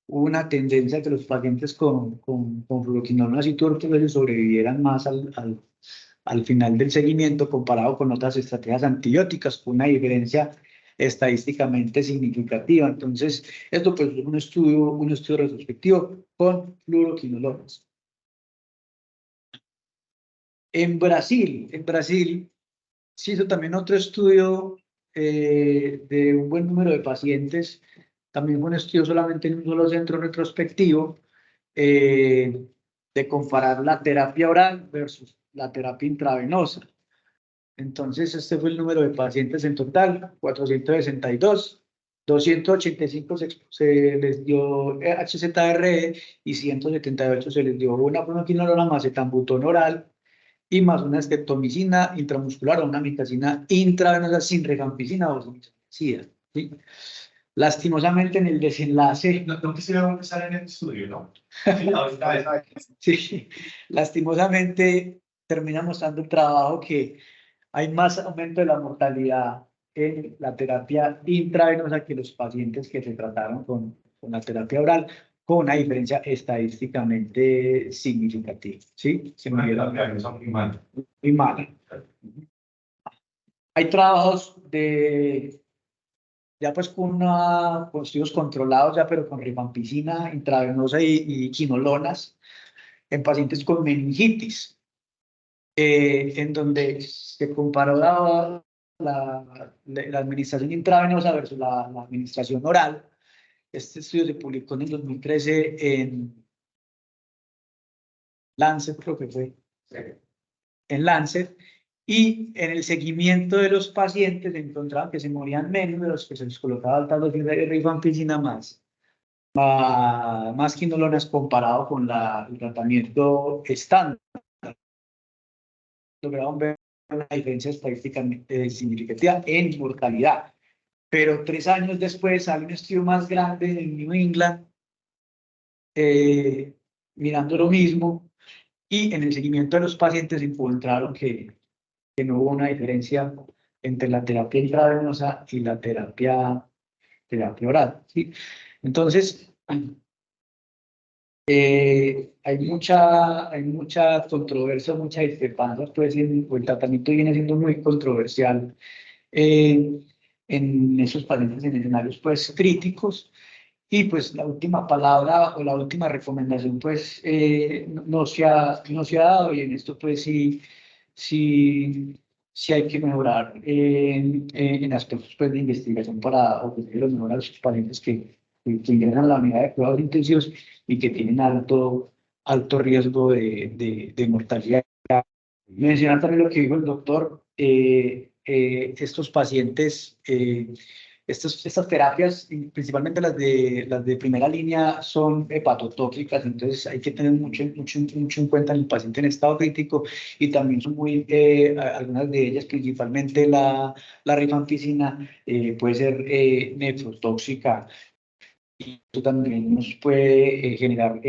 hubo una tendencia que los pacientes con fluoroquinolonas y tuberculosis sobrevivieran más al final del seguimiento, comparado con otras estrategias antibióticas, con una diferencia estadísticamente significativa. Entonces, esto pues es un estudio retrospectivo con fluoroquinolonas. En Brasil se hizo también otro estudio de un buen número de pacientes, también fue un estudio solamente en un solo centro retrospectivo, de comparar la terapia oral versus la terapia intravenosa. Entonces, este fue el número de pacientes en total, 462. 285 se les dio HZRE y 178 se les dio una pronoquinolona más etambutol oral y más una streptomicina intramuscular o una mitacina intravenosa sin rifampicina o sin SIDA, ¿sí? Lastimosamente en el desenlace... No quisiera empezar en el estudio, ¿no? Sí, lastimosamente termina mostrando el trabajo que hay más aumento de la mortalidad en la terapia intravenosa que los pacientes que se trataron con la terapia oral, con una diferencia estadísticamente significativa. ¿Sí? Se me muy mal. Muy mala. Hay trabajos ya pues con estudios controlados, ya pero con rifampicina intravenosa y quinolonas en pacientes con meningitis, en donde se comparó la administración intravenosa versus la administración oral. Este estudio se publicó en el 2013 en Lancet, creo que fue, en Lancet, y en el seguimiento de los pacientes encontraban que se morían menos de los que se les colocaba alta dosis de rifampicina más quinolonas comparado con el tratamiento estándar. Lograron ver una diferencia estadísticamente significativa en mortalidad. Pero 3 años después sale un estudio más grande en New England, mirando lo mismo, y en el seguimiento de los pacientes encontraron que no hubo una diferencia entre la terapia intravenosa y la terapia oral, ¿sí? Entonces, hay mucha controversia, mucha discrepancia, pues el tratamiento viene siendo muy controversial en esos pacientes en escenarios pues críticos. Y pues la última palabra o la última recomendación pues no se ha dado, y en esto pues sí hay que mejorar en aspectos pues de investigación para ofrecer lo mejor a los pacientes que ingresan a la unidad de cuidados intensivos y que tienen alto riesgo de mortalidad. Mencionar también lo que dijo el doctor, estos pacientes, estas terapias, y principalmente las de primera línea, son hepatotóxicas, entonces hay que tener mucho en cuenta en el paciente en estado crítico, y también son algunas de ellas, principalmente la rifampicina, puede ser nefrotóxica, y esto también nos puede generar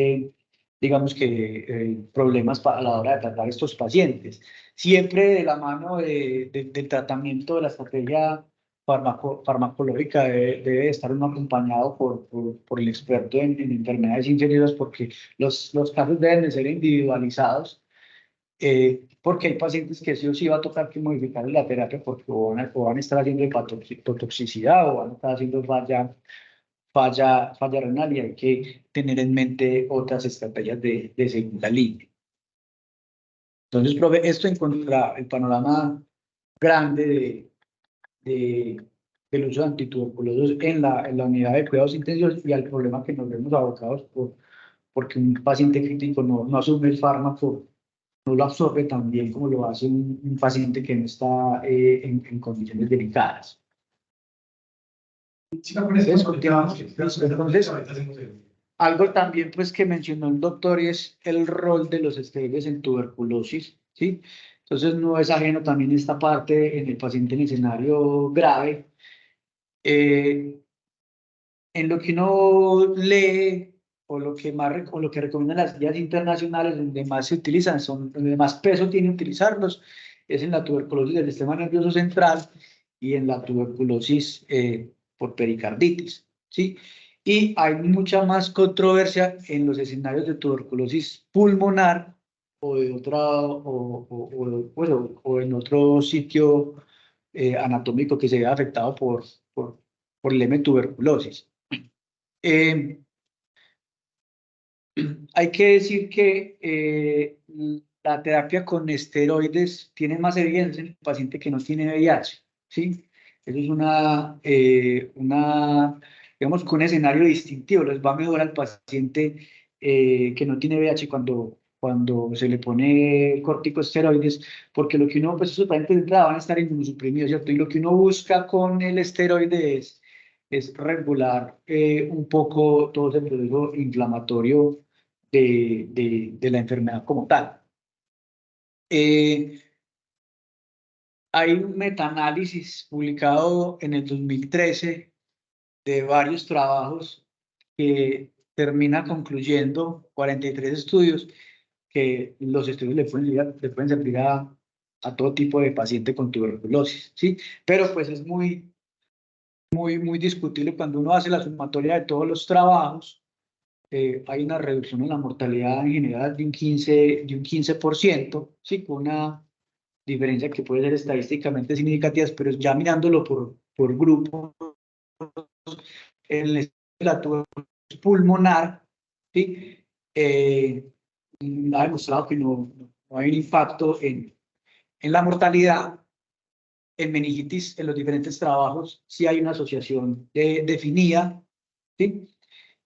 digamos que problemas a la hora de tratar a estos pacientes. Siempre de la mano del tratamiento de la estrategia farmacológica debe estar uno acompañado por el experto en enfermedades infecciosas, porque los casos deben de ser individualizados, porque hay pacientes que sí o sí va a tocar que modificar la terapia porque o van a estar haciendo hepatotoxicidad o van a estar haciendo falla renal, y hay que tener en mente otras estrategias de segunda línea. Entonces, profe, esto en contra el panorama grande del uso de antituberculosos en la unidad de cuidados intensivos, y al problema que nos vemos abocados porque un paciente crítico no asume el fármaco, no lo absorbe tan bien como lo hace un paciente que no está en condiciones delicadas. Entonces, continuamos. Entonces, algo también pues que mencionó el doctor, y es el rol de los esteroides en tuberculosis, ¿sí? Entonces no es ajeno también esta parte en el paciente en escenario grave. En lo que uno lee o lo que recomiendan las guías internacionales, donde más se utilizan, donde más peso tiene utilizarlos, es en la tuberculosis del sistema nervioso central y en la tuberculosis por pericarditis, ¿sí? Y hay mucha más controversia en los escenarios de tuberculosis pulmonar o de o en otro sitio anatómico que se vea afectado por el lema de tuberculosis. Hay que decir que la terapia con esteroides tiene más evidencia en el paciente que no tiene VIH, ¿sí? Eso es digamos, que un escenario distintivo. Les va mejor al paciente que no tiene VIH cuando se le pone corticosteroides, porque lo que uno, pues esos pacientes de entrada van a estar inmunosuprimidos, ¿cierto? Y lo que uno busca con el esteroide es regular un poco todo ese proceso inflamatorio de la enfermedad como tal. Hay un metaanálisis publicado en el 2013 de varios trabajos que termina concluyendo 43 estudios que los estudios le pueden servir a todo tipo de paciente con tuberculosis, ¿sí? Pero pues es muy discutible cuando uno hace la sumatoria de todos los trabajos. Hay una reducción en la mortalidad en general de un 15%, ¿sí? Con una diferencia que puede ser estadísticamente significativa, pero ya mirándolo por grupos, en la tuberculosis pulmonar, ¿sí? Ha demostrado que no hay un impacto en la mortalidad. En meningitis, en los diferentes trabajos, sí hay una asociación definida, ¿sí?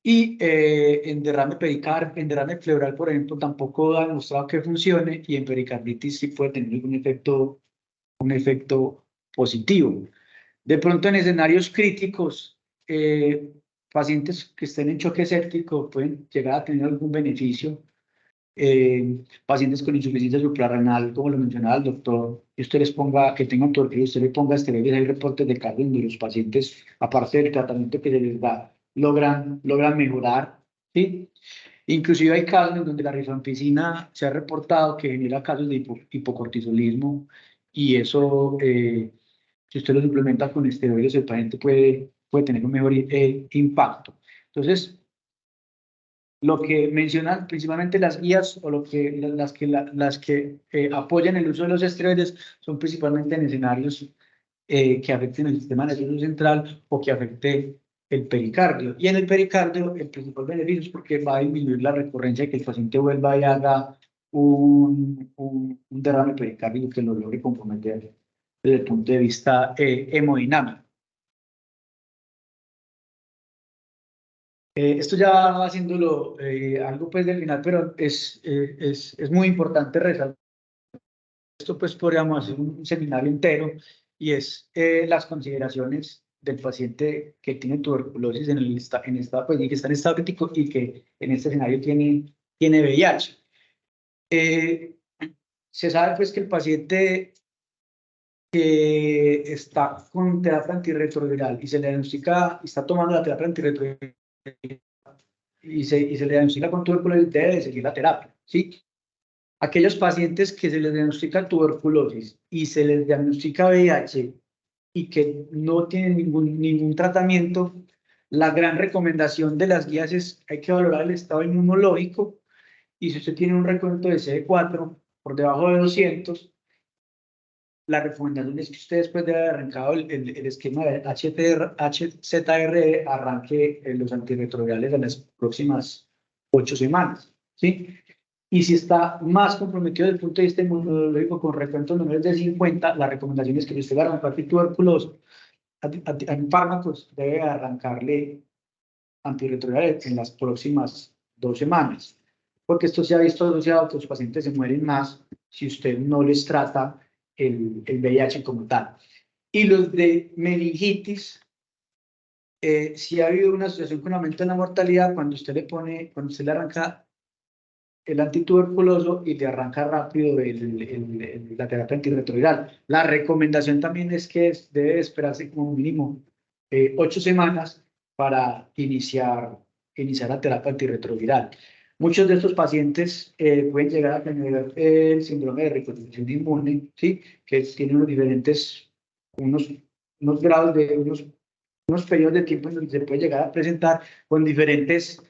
Y en derrame pleural, por ejemplo, tampoco ha demostrado que funcione, y en pericarditis sí puede tener un efecto positivo. De pronto, en escenarios críticos, pacientes que estén en choque séptico pueden llegar a tener algún beneficio. Pacientes con insuficiencia suprarrenal, como lo mencionaba el doctor, que usted les ponga, que tengan tuberculosis, usted le ponga esteroides, hay reportes de casos donde los pacientes, aparte del tratamiento que se les da, logran mejorar, ¿sí? Inclusive hay casos en donde la rifampicina se ha reportado que genera casos de hipocortisolismo, y eso, si usted lo suplementa con esteroides, el paciente puede tener un mejor impacto. Entonces, lo que mencionan principalmente las guías, o las que apoyan el uso de los esteroides, son principalmente en escenarios que afecten el sistema nervioso central o que afecte el pericardio. Y en el pericardio, el principal beneficio es porque va a disminuir la recurrencia de que el paciente vuelva y haga un derrame pericárdico que lo logre comprometer desde el punto de vista hemodinámico. Esto ya va haciéndolo algo pues del final, pero es muy importante resaltar. Esto pues podríamos hacer un seminario entero, y es las consideraciones del paciente que tiene tuberculosis pues, y que está en estado crítico y que en este escenario tiene VIH. Se sabe pues que el paciente que está con terapia antirretroviral y se le diagnostica, está tomando la terapia antirretroviral y se le diagnostica con tuberculosis, debe seguir la terapia, ¿sí? Aquellos pacientes que se les diagnostica tuberculosis y se les diagnostica VIH y que no tienen ningún tratamiento, la gran recomendación de las guías es: hay que valorar el estado inmunológico, y si usted tiene un recuento de CD4 por debajo de 200, la recomendación es que usted, después de haber arrancado el esquema de HZR, arranque los antirretrovirales en las próximas 8 semanas, ¿sí? Y si está más comprometido desde el punto de vista inmunológico, con recuentos menores de 50, la recomendación es que si usted va a arrancar tuberculosis en fármacos, debe arrancarle antirretrovirales en las próximas 2 semanas, porque esto se ha visto asociado a que los pacientes se mueren más si usted no les trata el VIH como tal. Y los de meningitis, sí ha habido una asociación con aumento en la mortalidad cuando usted le arranca el antituberculoso y le arranca rápido la terapia antirretroviral. La recomendación también es que debe esperarse como mínimo 8 semanas para iniciar la terapia antirretroviral. Muchos de estos pacientes pueden llegar a tener el síndrome de reconstitución inmune, ¿sí? Que tiene unos grados unos periodos de tiempo en los que se puede llegar a presentar con diferentes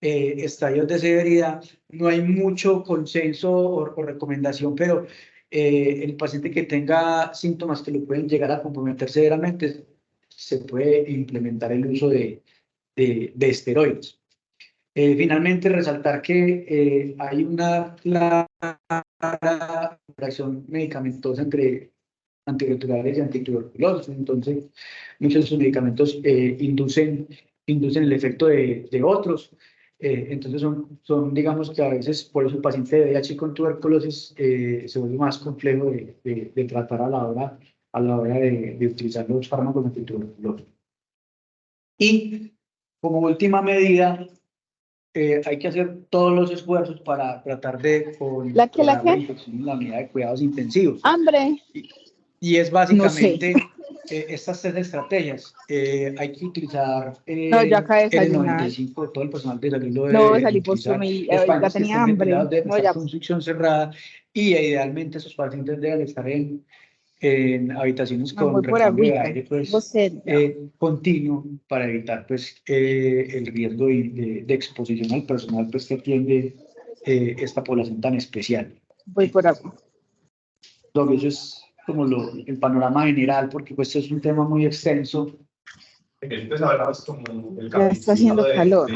estadios de severidad. No hay mucho consenso o recomendación, pero el paciente que tenga síntomas que lo pueden llegar a comprometer severamente se puede implementar el uso de esteroides. Finalmente, resaltar que hay una clara interacción medicamentosa entre antirretrovirales y antituberculosis. Entonces, muchos de esos medicamentos inducen el efecto de otros. Entonces, digamos que a veces, por eso el paciente de VIH con tuberculosis se vuelve más complejo de tratar a la hora de utilizar los fármacos antituberculosis. Y como última medida, hay que hacer todos los esfuerzos para tratar de controlar la infección en la unidad de cuidados intensivos. Hambre. Y es básicamente estas tres estrategias. Hay que utilizar N95 de todo el personal de salud. No, salí por ya tenía hambre. No, ya. Construcción cerrada y idealmente esos pacientes deben estar en habitaciones con recambio de aire continuo para evitar pues, el riesgo de exposición al personal pues, que atiende esta población tan especial. Voy por agua. Eso es como el panorama general, porque pues es un tema muy extenso. Entonces hablamos como el ya está haciendo calor.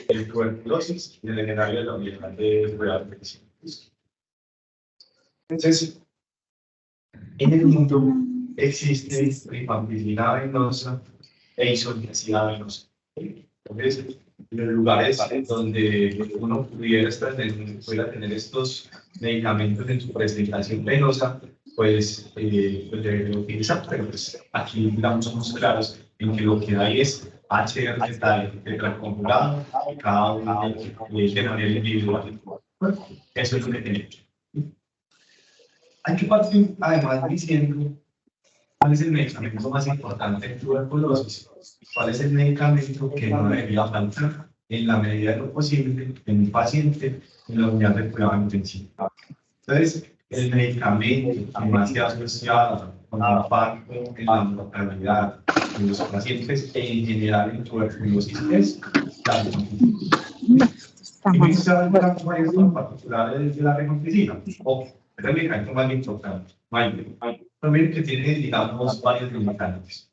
El tuberculosis y el escenario de la unidad de cuidados intensivos. Entonces, en el mundo existe rifampicina venosa e isoniazida venosa. Entonces, en los lugares donde uno pudiera tener estos medicamentos en su presentación venosa, pues debería utilizar. Pero pues, aquí, digamos, somos claros en que lo que hay es HR tetraconjugado y cada uno de manera individual. Eso es lo que tenemos. Hay que partir, además, diciendo cuál es el medicamento más importante en tuberculosis, cuál es el medicamento que no debería faltar en la medida de lo posible en un paciente en la unidad de cuidado intensivo. Entonces, el medicamento que más se ha asociado con el impacto en la mortalidad de los pacientes en general en tuberculosis es la rifampicina. Y me dice alguna cosa en particular de la rifampicina. Es el medicamento más importante. También que tiene, digamos, varios limitantes.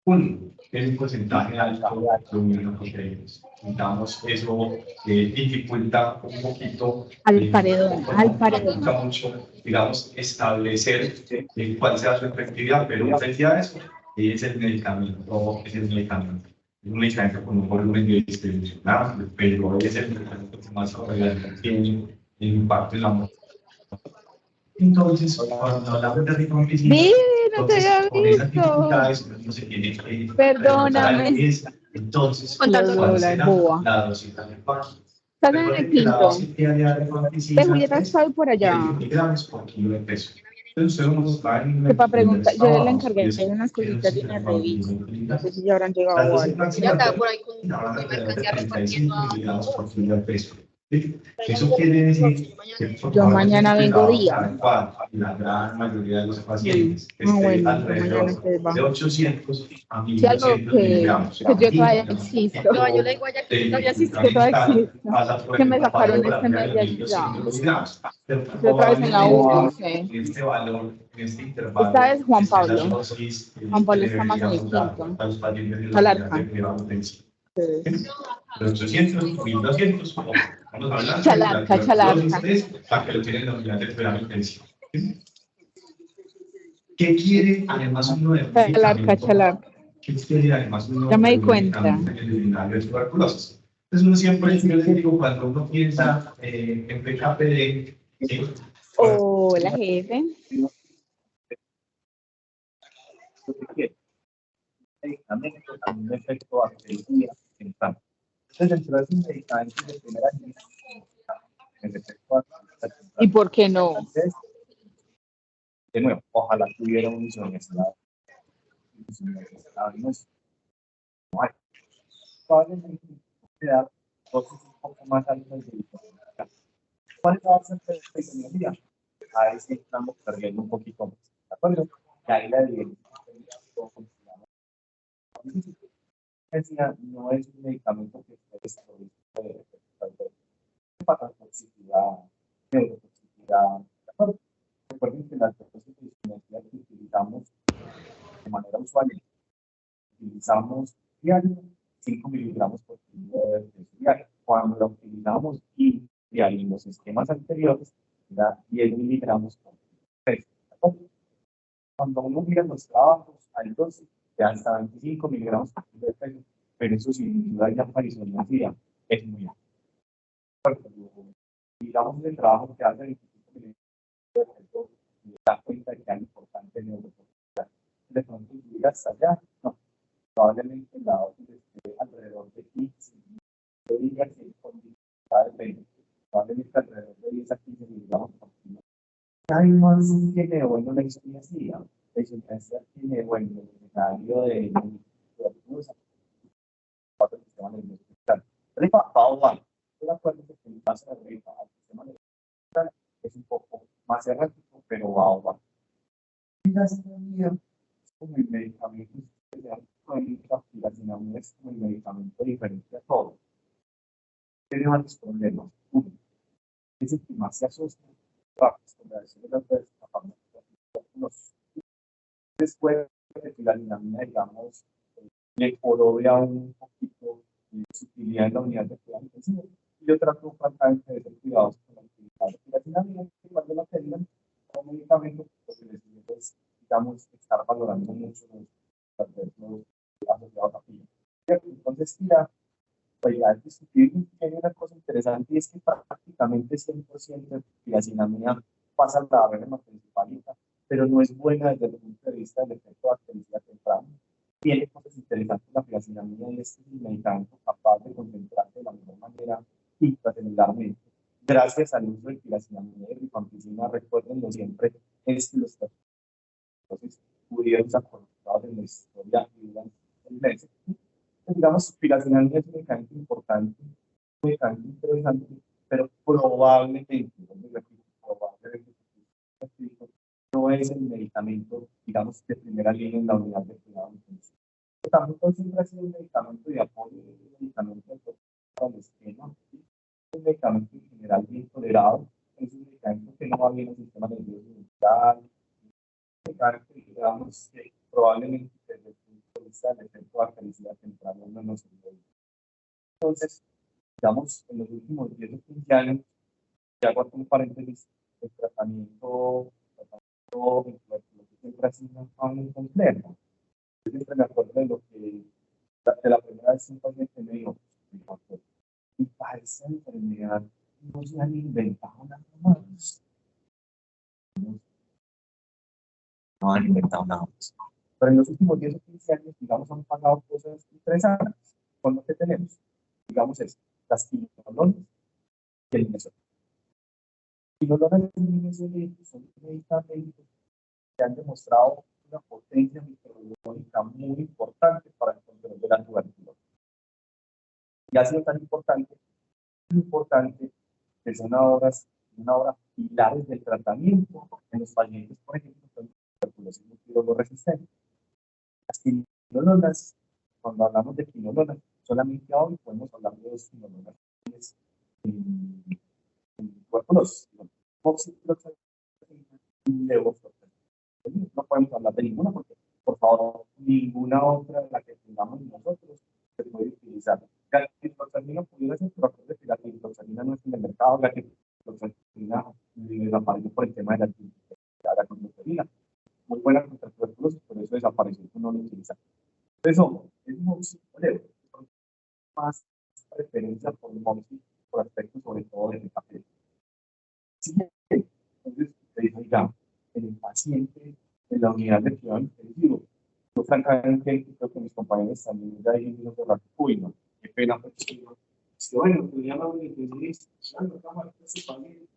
Uno, es un porcentaje alto de inmunoproteínas. Digamos, eso dificulta un poquito. Al paredón. Dificulta mucho, digamos, establecer cuál sea su efectividad, pero frente a eso, es el medicamento. Es un medicamento con un volumen de distribución amplio, pero es el medicamento que más tiene el impacto en la muerte. Entonces, cuando hablamos de rifampicina, no te había con esas visto. dificultades, no se tiene que Perdóname. entonces, ¿cuál será la dosis de estás en el quinto. De Julieta está por allá. miligramos por kilo de peso. Entonces, que para preguntar, yo le encargué de unas cositas de una revista. No sé si ya habrán llegado o algo. Ya estaba por ahí con mercancía repartiendo a... Eso quiere decir que yo mañana vengo día. La gran mayoría de los pacientes bueno, alrededor de 800 a 1100 si algo miligramos. que yo todavía existo. No, yo le digo a ella que todavía existe. Que todavía existo. Que me sacaron este mes ya. Yo otra vez en la U, sí. Este valor, este intervalo. Esta es Juan Pablo. Juan Pablo está más en el quinto. Chalarca. Los 800, 1200, vamos a hablar Chalarca. para que lo tienen en la unidad de cuidado intensivo. ¿Qué quiere además uno de Chalarca. ¿Qué quiere además uno ya me di cuenta. De tuberculosis? Entonces uno siempre, yo les digo, cuando uno piensa en PKPD, ¿sí? Hola, jefe. Medicamentos también de efecto bacteriano. Entonces, dentro de esos medicamentos de primera línea, ¿Y por qué no? de nuevo, ojalá tuviera un isoniazida. No hay. Probablemente dar dosis un poco más altas de vitamina. ¿Cuál va a ser la especialidad? Ahí sí estamos perdiendo un poquito más. ¿De acuerdo? Y ahí la evidencia no es un medicamento que esté desarrollado de hepatotoxicidad, neurotoxicidad. Recuerden que las dosis de isoniazida que utilizamos de manera usual. Utilizamos diario 5 miligramos por kilo de peso diario. Cuando lo utilizamos diario en los esquemas anteriores, era 10 miligramos por kilo de peso. ¿De acuerdo? Cuando uno mira los trabajos, hay dosis de hasta 25 miligramos por kilo de peso, pero eso sin duda ya aparición es muy alto. Digamos el trabajo que hace 25 miligramos de peso, se da cuenta de que hay importante neurotoxicidad. De pronto, si hasta allá, no, probablemente la dosis esté alrededor de 15, yo diría que con dificultad depende, probablemente alrededor de 10 a 15 miligramos por kilo. Hay más tiene de bueno la insuficiencia. La insuficiencia tiene de bueno el escenario de el sistema nervioso central. Rifa va a bajar. Estoy de acuerdo que el paso de rifa al sistema nervioso central es un poco más errático, pero va a bajar. Y la cirugía es como el medicamento especial crónica, y la sinamida es como el medicamento diferente a todo. Tiene varios problemas. Uno, es el que más se asocia con la adhesión de las redes después de que la dinamina, digamos, le corobea un poquito su utilidad en la unidad de cuidado intensivo. Y otra preocupante es el cuidado con la utilidad de la dinamina, que cuando la tengan como medicamento, lo que les digo es, digamos, estar valorando mucho los asociados a PIA. Entonces, mira, pues ya discutir hay una cosa interesante y es que prácticamente 100% de la dinamina pasa a la barrera hematoencefálica, pero no es buena desde el punto de vista del efecto de bactericidad temprana. Tiene cosas interesantes la filacinamida y es un medicamento capaz de concentrarse de la mejor manera intracelularmente. Gracias al uso de filacinamida y rifampicina, recuérdenlo siempre, es que los entonces pudieron ser conectados en la historia y durante el mes. Digamos, filacinamida es un medicamento importante, un medicamento interesante, pero probablemente no es el medicamento, digamos, de primera línea en la unidad de cuidado intensivo. Tampoco siempre ha sido un medicamento de apoyo, un medicamento de esquema, un medicamento en general bien tolerado, es un medicamento que no va bien al sistema nervioso central, un medicamento, digamos, que probablemente desde el punto de vista del efecto de bactericidad central no nos sirve. Entonces, digamos, en los últimos 10 o 15 años, ya hago un paréntesis, el tratamiento siempre ha sido muy complejo. Yo siempre me acuerdo de lo que, de la primera vez un paciente me dijo, y para esa enfermedad no se han inventado nada más. No han inventado nada más. Pero en los últimos 10 o 15 años, digamos, han pasado cosas interesantes con lo que tenemos. Digamos, es las quinolonas y el mesoterapia. Quinolonas y mesoterapia son medicamentos que han demostrado una potencia microbiológica muy importante para el control de la tuberculosis. Y ha sido tan importante que son ahora pilares del tratamiento en los pacientes, por ejemplo, con tuberculosis multiresistente. Las quinolonas, cuando hablamos de quinolonas, solamente hoy podemos hablar de dos quinolonas en tuberculosis, moxifloxacina y levofloxacina. No podemos hablar de ninguna porque, por favor, ninguna otra de la que tengamos nosotros se puede utilizar. La tifloxamina pudiera ser, pero acuérdense que la tifloxamina no es en el mercado, la tifloxamina desapareció por el tema de la clorofila. Muy buena contra el tuberculosis, por eso desapareció, no lo utiliza. Entonces, es moxifloreo, más preferencia por moxi, por aspectos sobre todo de papel. Entonces, ustedes digan, en el paciente, en la unidad de cuidado intensivo, yo francamente creo que mis compañeros también ya hay unos de la no, qué pena, porque bueno, podría hablar de intensivista, no estamos aquí ese paciente,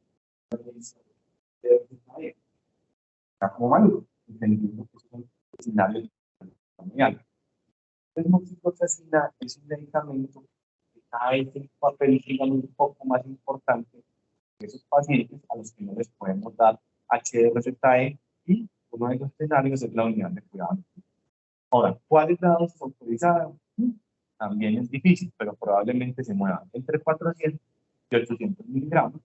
está como malo, entendiendo que es un escenario familiar. El moxifloxacina es un medicamento que cada vez tiene un papel un poco más importante en esos pacientes a los que no les podemos dar HDRZE y uno de los escenarios es la unidad de cuidado. Ahora, ¿cuál es la dosis autorizada? También es difícil, pero probablemente se mueva entre 400 y 800 miligramos,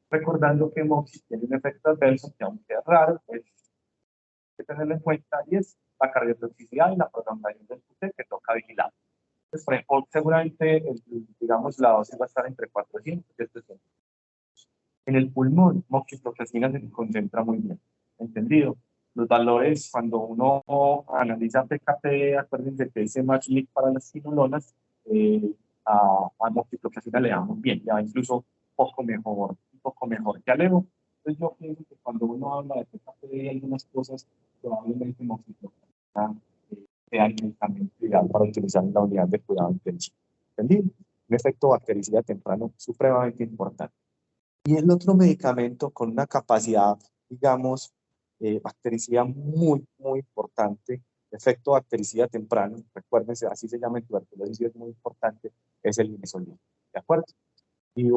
recordando que Moxi tiene un efecto adverso que aunque es raro, pues hay que tenerlo en cuenta y es la cardiotoxicidad y la prolongación del QT que toca vigilar. Pues, por ejemplo, seguramente, digamos, la dosis va a estar entre 400 y 800. En el pulmón, moxifloxacina se concentra muy bien. ¿Entendido? Los valores, cuando uno analiza PKP, acuérdense que ese match link para las quinolonas, a moxifloxacina le damos bien, ya incluso un poco mejor que Alevo. Entonces yo pienso que cuando uno habla de PKP y algunas cosas, probablemente moxifloxacina sea el medicamento ideal para utilizar en la unidad de cuidado intensivo. ¿Entendido? Un efecto bactericida temprano supremamente importante. Y el otro medicamento con una capacidad, digamos, bactericida muy, muy importante, efecto bactericida temprano, recuérdense, así se llama en tuberculosis y es muy importante, es el linezolid, ¿de acuerdo? Y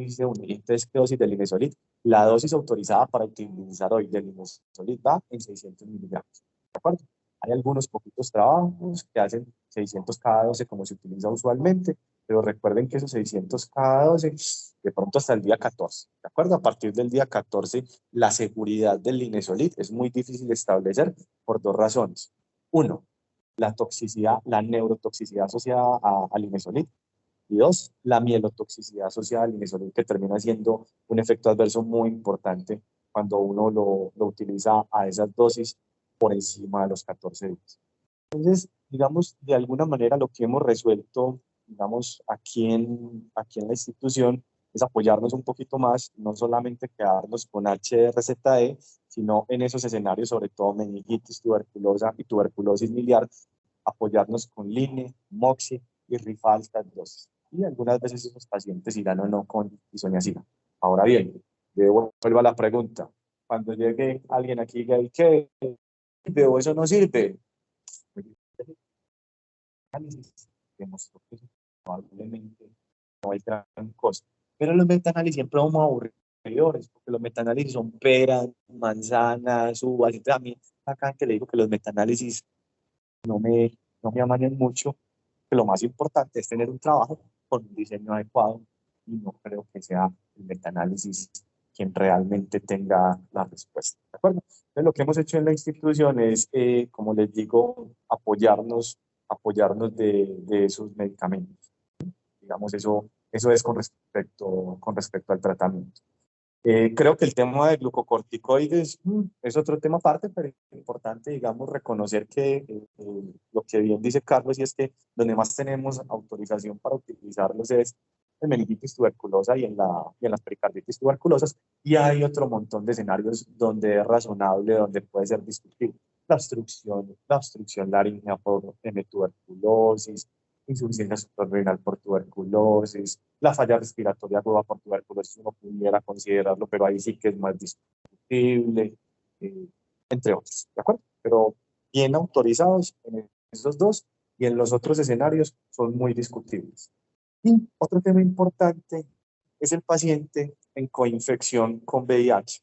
dice uno, entonces, ¿qué dosis de linezolid? La dosis autorizada para utilizar hoy de linezolid va en 600 miligramos, ¿de acuerdo? Hay algunos poquitos trabajos que hacen 600 cada 12 como se utiliza usualmente, pero recuerden que esos 600 cada 12, de pronto hasta el día 14, ¿de acuerdo? A partir del día 14, la seguridad del linezolid es muy difícil de establecer por dos razones. Uno, la toxicidad, la neurotoxicidad asociada al linezolid. Y dos, la mielotoxicidad asociada al linezolid, que termina siendo un efecto adverso muy importante cuando uno lo utiliza a esas dosis por encima de los 14 días. Entonces, digamos, de alguna manera lo que hemos resuelto, digamos, aquí en la institución es apoyarnos un poquito más, no solamente quedarnos con HRZE, sino en esos escenarios, sobre todo meningitis, tuberculosa y tuberculosis miliar, apoyarnos con LINE, MOXI y RIFA-altas dosis. Y algunas veces esos pacientes irán o no con isoniazida. Ahora bien, vuelvo a la pregunta. Cuando llegue alguien aquí y diga, ¿qué? ¿O eso no sirve? Demostró que probablemente no hay gran cosa. Pero los metaanálisis siempre vamos aburridores, porque los metaanálisis son peras, manzanas, uvas. Entonces a mí acá que le digo que los metaanálisis no me amañan mucho, que lo más importante es tener un trabajo con un diseño adecuado y no creo que sea el metaanálisis quien realmente tenga la respuesta. ¿De acuerdo? Entonces, lo que hemos hecho en la institución es, como les digo, apoyarnos de esos medicamentos. Digamos, eso es con respecto al tratamiento. Creo que el tema de glucocorticoides es otro tema aparte, pero es importante, digamos, reconocer que lo que bien dice Carlos, y es que donde más tenemos autorización para utilizarlos es en meningitis tuberculosa y en las pericarditis tuberculosas, y hay otro montón de escenarios donde es razonable, donde puede ser discutible. La obstrucción laríngea por tuberculosis, insuficiencia suprarrenal por tuberculosis, la falla respiratoria aguda por tuberculosis, uno pudiera considerarlo, pero ahí sí que es más discutible, entre otros, ¿de acuerdo? Pero bien autorizados en esos dos y en los otros escenarios son muy discutibles. Y otro tema importante es el paciente en coinfección con VIH,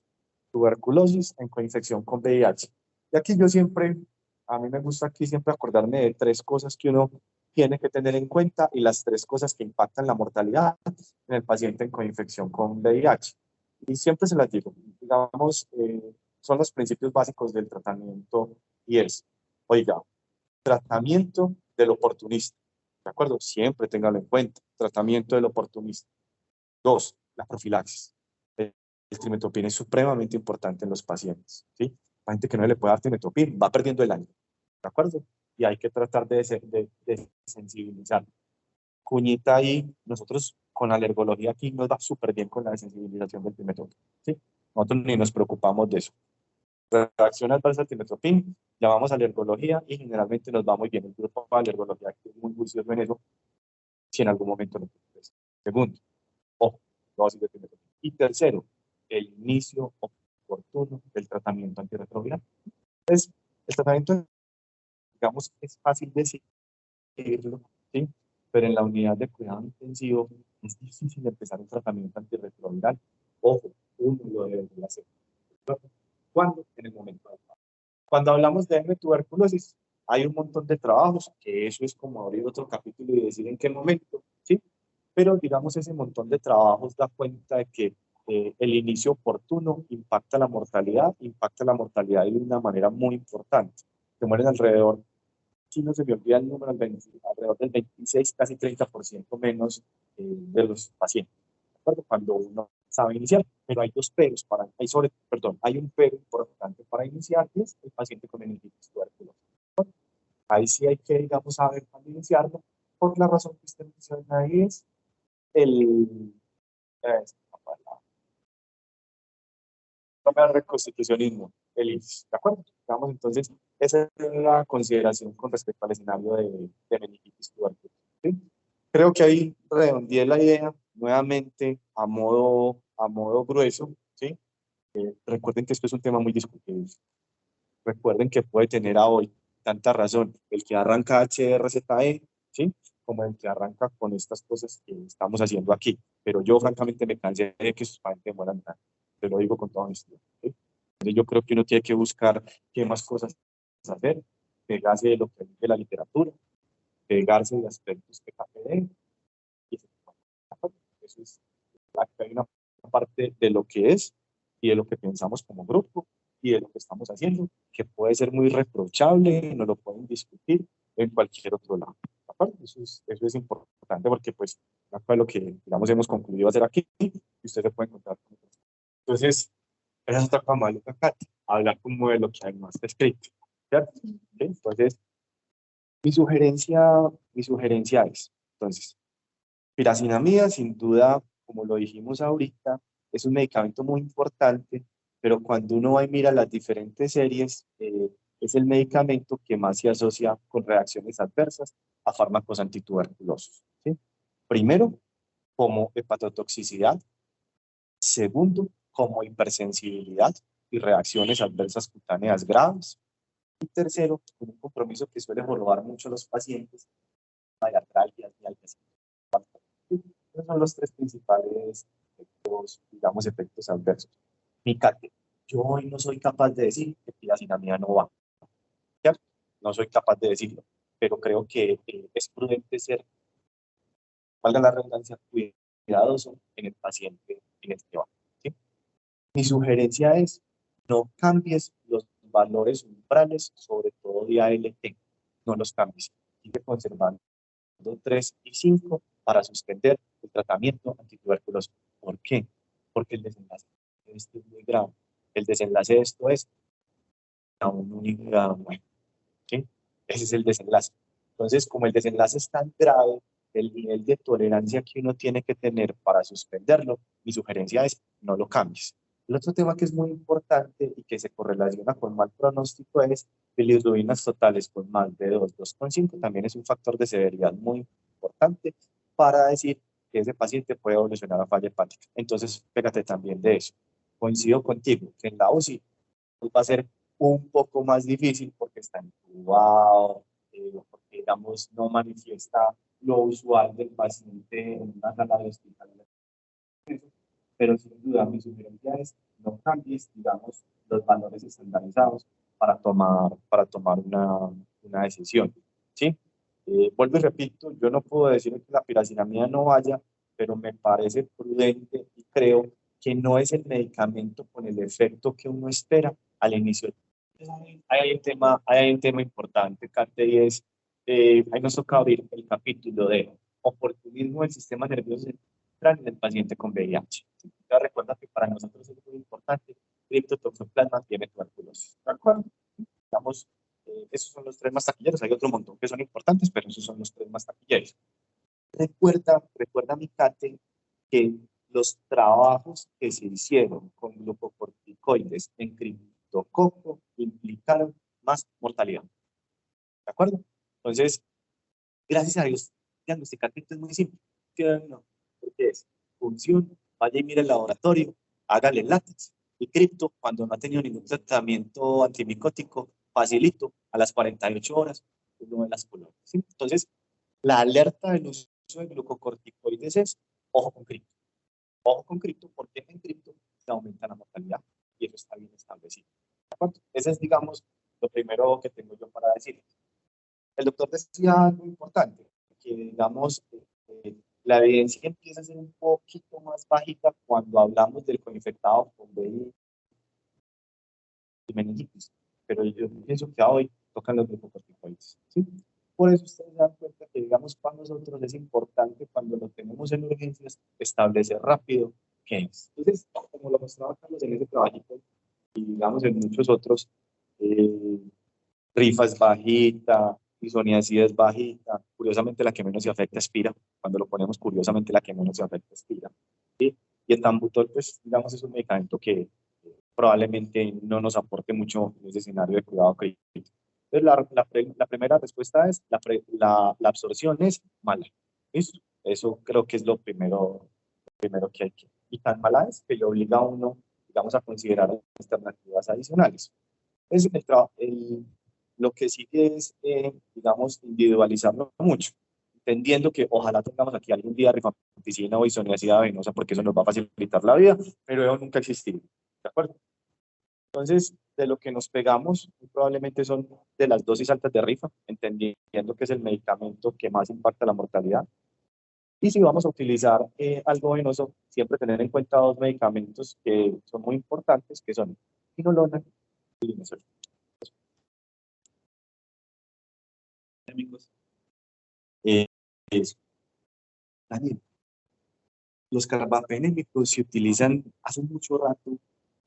tuberculosis en coinfección con VIH. Y aquí a mí me gusta aquí siempre acordarme de tres cosas que uno tiene que tener en cuenta y las tres cosas que impactan la mortalidad en el paciente en coinfección con VIH. Y siempre se las digo, digamos, son los principios básicos del tratamiento y es, oiga, tratamiento del oportunista, ¿de acuerdo? Siempre téngalo en cuenta, tratamiento del oportunista. Dos, la profilaxis. El trimetopin es supremamente importante en los pacientes, ¿sí? La gente que no le puede dar trimetopin va perdiendo el año, ¿de acuerdo? Y hay que tratar de sensibilizar. Cuñita ahí, nosotros con alergología aquí nos va súper bien con la sensibilización del trimetopin, ¿sí? Nosotros ni nos preocupamos de eso. Reacción adversa al trimetopin, llamamos a alergología y generalmente nos va muy bien. El grupo de alergología que es muy juicioso en eso, si en algún momento no puede. Segundo, dosis de trimetopin. Y tercero, el inicio oportuno del tratamiento antirretroviral. Entonces, el tratamiento, digamos, es fácil decirlo, ¿sí? Pero en la unidad de cuidado intensivo es difícil empezar un tratamiento antirretroviral. Ojo, uno lo debe hacer. ¿Cuándo? En el momento adecuado. Cuando hablamos de tuberculosis, hay un montón de trabajos, que eso es como abrir otro capítulo y decir en qué momento, ¿sí? Pero digamos, ese montón de trabajos da cuenta de que el inicio oportuno impacta la mortalidad de una manera muy importante. se mueren alrededor, si no se me olvida el número, alrededor del 26, casi 30% menos de los pacientes. ¿De acuerdo? Cuando uno sabe iniciar, pero hay dos peros, hay un pero importante para iniciar, y es el paciente con meningitis tuberculosa. Ahí sí hay que, digamos, saber cuándo iniciarlo, por la razón que usted menciona ahí es el reconstitucionismo, el INS, ¿de acuerdo? Digamos, entonces, esa es la consideración con respecto al escenario de meningitis tuberculosa, ¿sí? Creo que ahí redondeé la idea nuevamente a modo grueso, ¿sí? Recuerden que esto es un tema muy discutible. Recuerden que puede tener a hoy tanta razón el que arranca HRZE, ¿sí? Como el que arranca con estas cosas que estamos haciendo aquí. Pero yo francamente me cansé de que sus pacientes mueran tanto. Te lo digo con toda honestidad, ¿sí? Entonces yo creo que uno tiene que buscar qué más cosas hacer, pegarse de lo que dice la literatura, pegarse de aspectos que KPD, y eso es, hay una parte de lo que es y de lo que pensamos como grupo y de lo que estamos haciendo, que puede ser muy reprochable, no lo pueden discutir en cualquier otro lado. Aparte, eso es importante porque pues acá lo que digamos hemos concluido hacer aquí y usted se puede encontrar con eso. Entonces, esa es otra forma de acá, hablar como de lo que además está escrito, ¿cierto? ¿Sí? Entonces, mi sugerencia es, entonces, piracinamida, sin duda, como lo dijimos ahorita, es un medicamento muy importante, pero cuando uno va y mira las diferentes series, es el medicamento que más se asocia con reacciones adversas a fármacos antituberculosos, ¿sí? Primero, como hepatotoxicidad. Segundo, como hipersensibilidad y reacciones adversas cutáneas graves. Y tercero, con un compromiso que suele jorobar mucho a los pacientes, artralgias, mialgias. Esos son los tres principales efectos, digamos, efectos adversos. Fíjate, yo hoy no soy capaz de decir que piracinamida no va, ¿cierto? No soy capaz de decirlo, pero creo que es prudente ser, valga la redundancia, cuidadoso en el paciente en el que va, ¿sí? Mi sugerencia es, no cambies los valores umbrales, sobre todo de ALT, no los cambies, sigue conservando 3 y 5 para suspender el tratamiento antituberculoso. ¿Por qué? Porque el desenlace de esto es muy grave. El desenlace de esto es a un único muerte, ¿sí? Ese es el desenlace. Entonces, como el desenlace es tan grave, el nivel de tolerancia que uno tiene que tener para suspenderlo, mi sugerencia es no lo cambies. El otro tema que es muy importante y que se correlaciona con mal pronóstico es bilirrubinas totales con más de 2, 2,5, también es un factor de severidad muy importante para decir que ese paciente puede evolucionar a falla hepática. Entonces, pégate también de eso. Coincido contigo que en la UCI va a ser un poco más difícil porque está entubado, porque digamos no manifiesta lo usual del paciente en una sala de hospital. Pero sin duda mi sugerencia es no cambies, digamos, los valores estandarizados para tomar una decisión, ¿sí? Vuelvo y repito, yo no puedo decir que la piracinamida no vaya, pero me parece prudente y creo que no es el medicamento con el efecto que uno espera al inicio. Hay un tema importante, Cate, y es, ahí nos toca abrir el capítulo de oportunismo del sistema nervioso central en el paciente con VIH. Ya recuerda que para nosotros es muy importante, criptotoxoplasma tiene tuberculosis. ¿De acuerdo? Digamos, esos son los tres más taquilleros. Hay otro montón que son importantes, pero esos son los tres más taquilleros. Recuerda mi Cate, que los trabajos que se hicieron con glucocorticoides en criptococo implicaron más mortalidad. ¿De acuerdo? Entonces, gracias a Dios, diagnosticar cripto es muy simple. No, porque es función, vaya y mire el laboratorio, hágale látex y cripto cuando no ha tenido ningún tratamiento antimicótico, facilito, a las 48 horas, uno de las colonias. ¿Sí? Entonces, la alerta del uso de glucocorticoides es ojo con cripto. Ojo con cripto, porque en cripto se aumenta la mortalidad y eso está bien establecido. ¿De acuerdo? Ese es, digamos, lo primero que tengo yo para decir. El doctor decía algo importante, que digamos, la evidencia empieza a ser un poquito más bajita cuando hablamos del coinfectado con VIH y meningitis. Pero yo pienso que hoy tocan los glucocorticoides, ¿sí? Por eso ustedes se dan cuenta que, digamos, para nosotros es importante cuando lo tenemos en urgencias, establecer rápido qué es. Entonces, como lo mostraba Carlos en ese trabajito, y digamos en muchos otros, rifa es bajita, isoniazida es bajita, curiosamente la que menos se afecta es pira, cuando lo ponemos curiosamente la que menos se afecta es pira, ¿sí? Y el tambutol, pues, digamos, es un medicamento que probablemente no nos aporte mucho en ese escenario de cuidado crítico. Entonces, la primera respuesta es, la absorción es mala. ¿Listo? Eso creo que es lo primero que hay que. Y tan mala es que le obliga a uno, digamos, a considerar alternativas adicionales. Entonces, lo que sigue es, digamos, individualizarlo mucho, entendiendo que ojalá tengamos aquí algún día rifampicina o isoniazida venosa, porque eso nos va a facilitar la vida, pero eso nunca ha existido. ¿De acuerdo? Entonces, de lo que nos pegamos, probablemente son de las dosis altas de rifa, entendiendo que es el medicamento que más impacta la mortalidad. Y si vamos a utilizar algo venoso, siempre tener en cuenta dos medicamentos que son muy importantes, que son quinolona y linezolida. Eh, es- Daniel, los carbapenémicos se utilizan hace mucho rato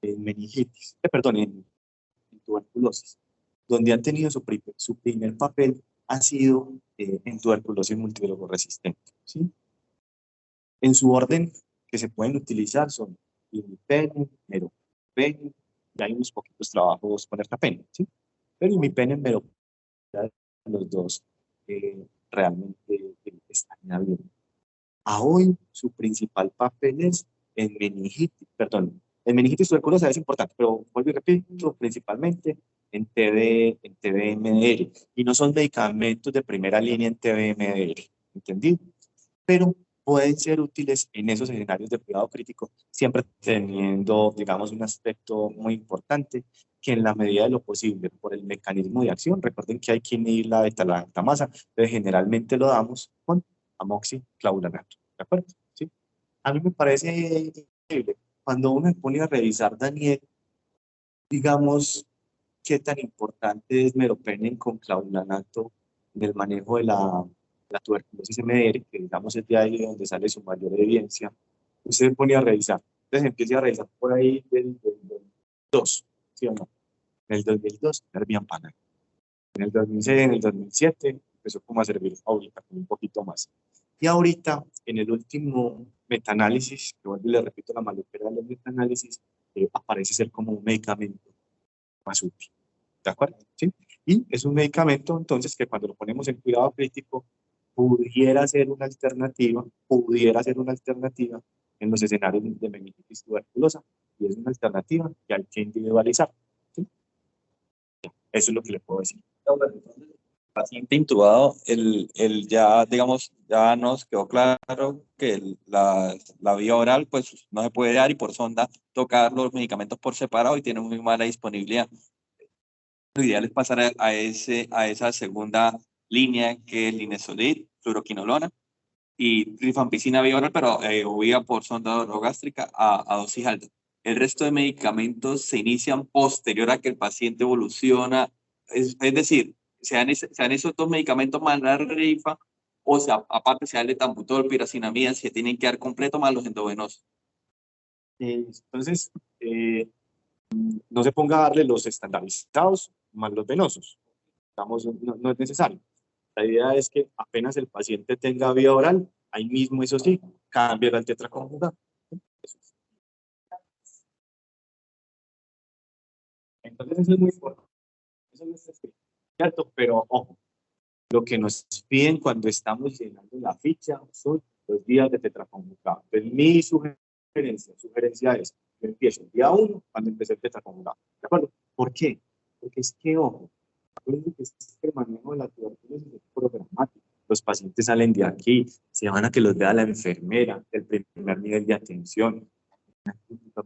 en meningitis, perdón, en tuberculosis, donde han tenido su primer papel ha sido en tuberculosis multidrogo resistente, ¿sí? En su orden que se pueden utilizar son imipenem, meropenem, y hay unos poquitos trabajos con ertapenem, ¿sí? Pero imipenem, meropenem, los dos realmente están bien. A hoy su principal papel es en meningitis, perdón, en meningitis tuberculosa es importante, pero vuelvo y repito, principalmente en TBMDR, y no son medicamentos de primera línea en TBMDR, ¿entendido? Pero pueden ser útiles en esos escenarios de cuidado crítico, siempre teniendo, digamos, un aspecto muy importante, que en la medida de lo posible, por el mecanismo de acción, recuerden que hay que medir la beta-lactamasa, entonces generalmente lo damos con amoxiclavulonato, ¿de acuerdo? ¿Sí? A mí me parece increíble, cuando uno se pone a revisar, Daniel, digamos, qué tan importante es meropenem con clavulanato en el manejo de la tuberculosis MDR, que digamos es de ahí donde sale su mayor evidencia. Usted se pone a revisar, entonces empieza a revisar por ahí del 2, ¿sí o no? En el 2002, Nervian Panel. En el 2006, en el 2007, empezó como a servir ahorita, un poquito más. Y ahorita, en el último metaanálisis, que vuelvo y le repito la maluquera de los metaanálisis, aparece ser como un medicamento más útil. ¿De acuerdo? ¿Sí? Y es un medicamento, entonces, que cuando lo ponemos en cuidado crítico, pudiera ser una alternativa en los escenarios de meningitis tuberculosa, y es una alternativa que hay que individualizar. ¿Sí? Eso es lo que le puedo decir. Paciente intubado, ya, digamos, ya nos quedó claro que la vía oral, pues, no se puede dar, y por sonda tocar los medicamentos por separado y tiene muy mala disponibilidad. Lo ideal es pasar a esa segunda línea, que es linezolid, fluoroquinolona y rifampicina vía oral, pero o vía por sonda orogástrica a dosis alta. El resto de medicamentos se inician posterior a que el paciente evoluciona, es decir, sean esos dos medicamentos más la rifa, o sea, aparte sea el etambutol, piracinamida, se tienen que dar completo más los endovenosos. Entonces, no se ponga a darle los estandarizados más los venosos. Digamos, no es necesario. La idea es que apenas el paciente tenga vía oral, ahí mismo, eso sí, cambie al tetraconjugado. Entonces, eso es muy importante. Eso no es cierto, pero ojo, lo que nos piden cuando estamos llenando la ficha son los días de tetraconjugado. Entonces, mi sugerencia es, yo empiezo el día 1 cuando empecé el tetraconjugado. ¿De acuerdo? ¿Por qué? Porque es que, ojo, el manejo de la tuberculosis es programático. Los pacientes salen de aquí, se van a que los vea la enfermera del primer nivel de atención.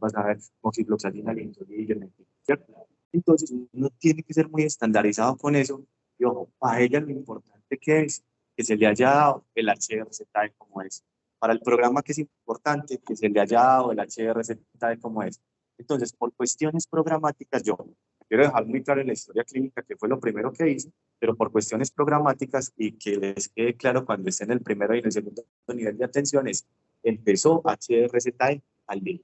Vas a ver moxifloxacina, linezolid, ¿cierto? Entonces, uno tiene que ser muy estandarizado con eso. Y ojo, para ella lo importante que es que se le haya dado el HRZE como es. Para el programa, que es importante que se le haya dado el HRZE como es. Entonces, por cuestiones programáticas, yo quiero dejar muy claro en la historia clínica que fue lo primero que hice, pero por cuestiones programáticas y que les quede claro cuando esté en el primero y en el segundo nivel de atenciones, empezó HRZE al día.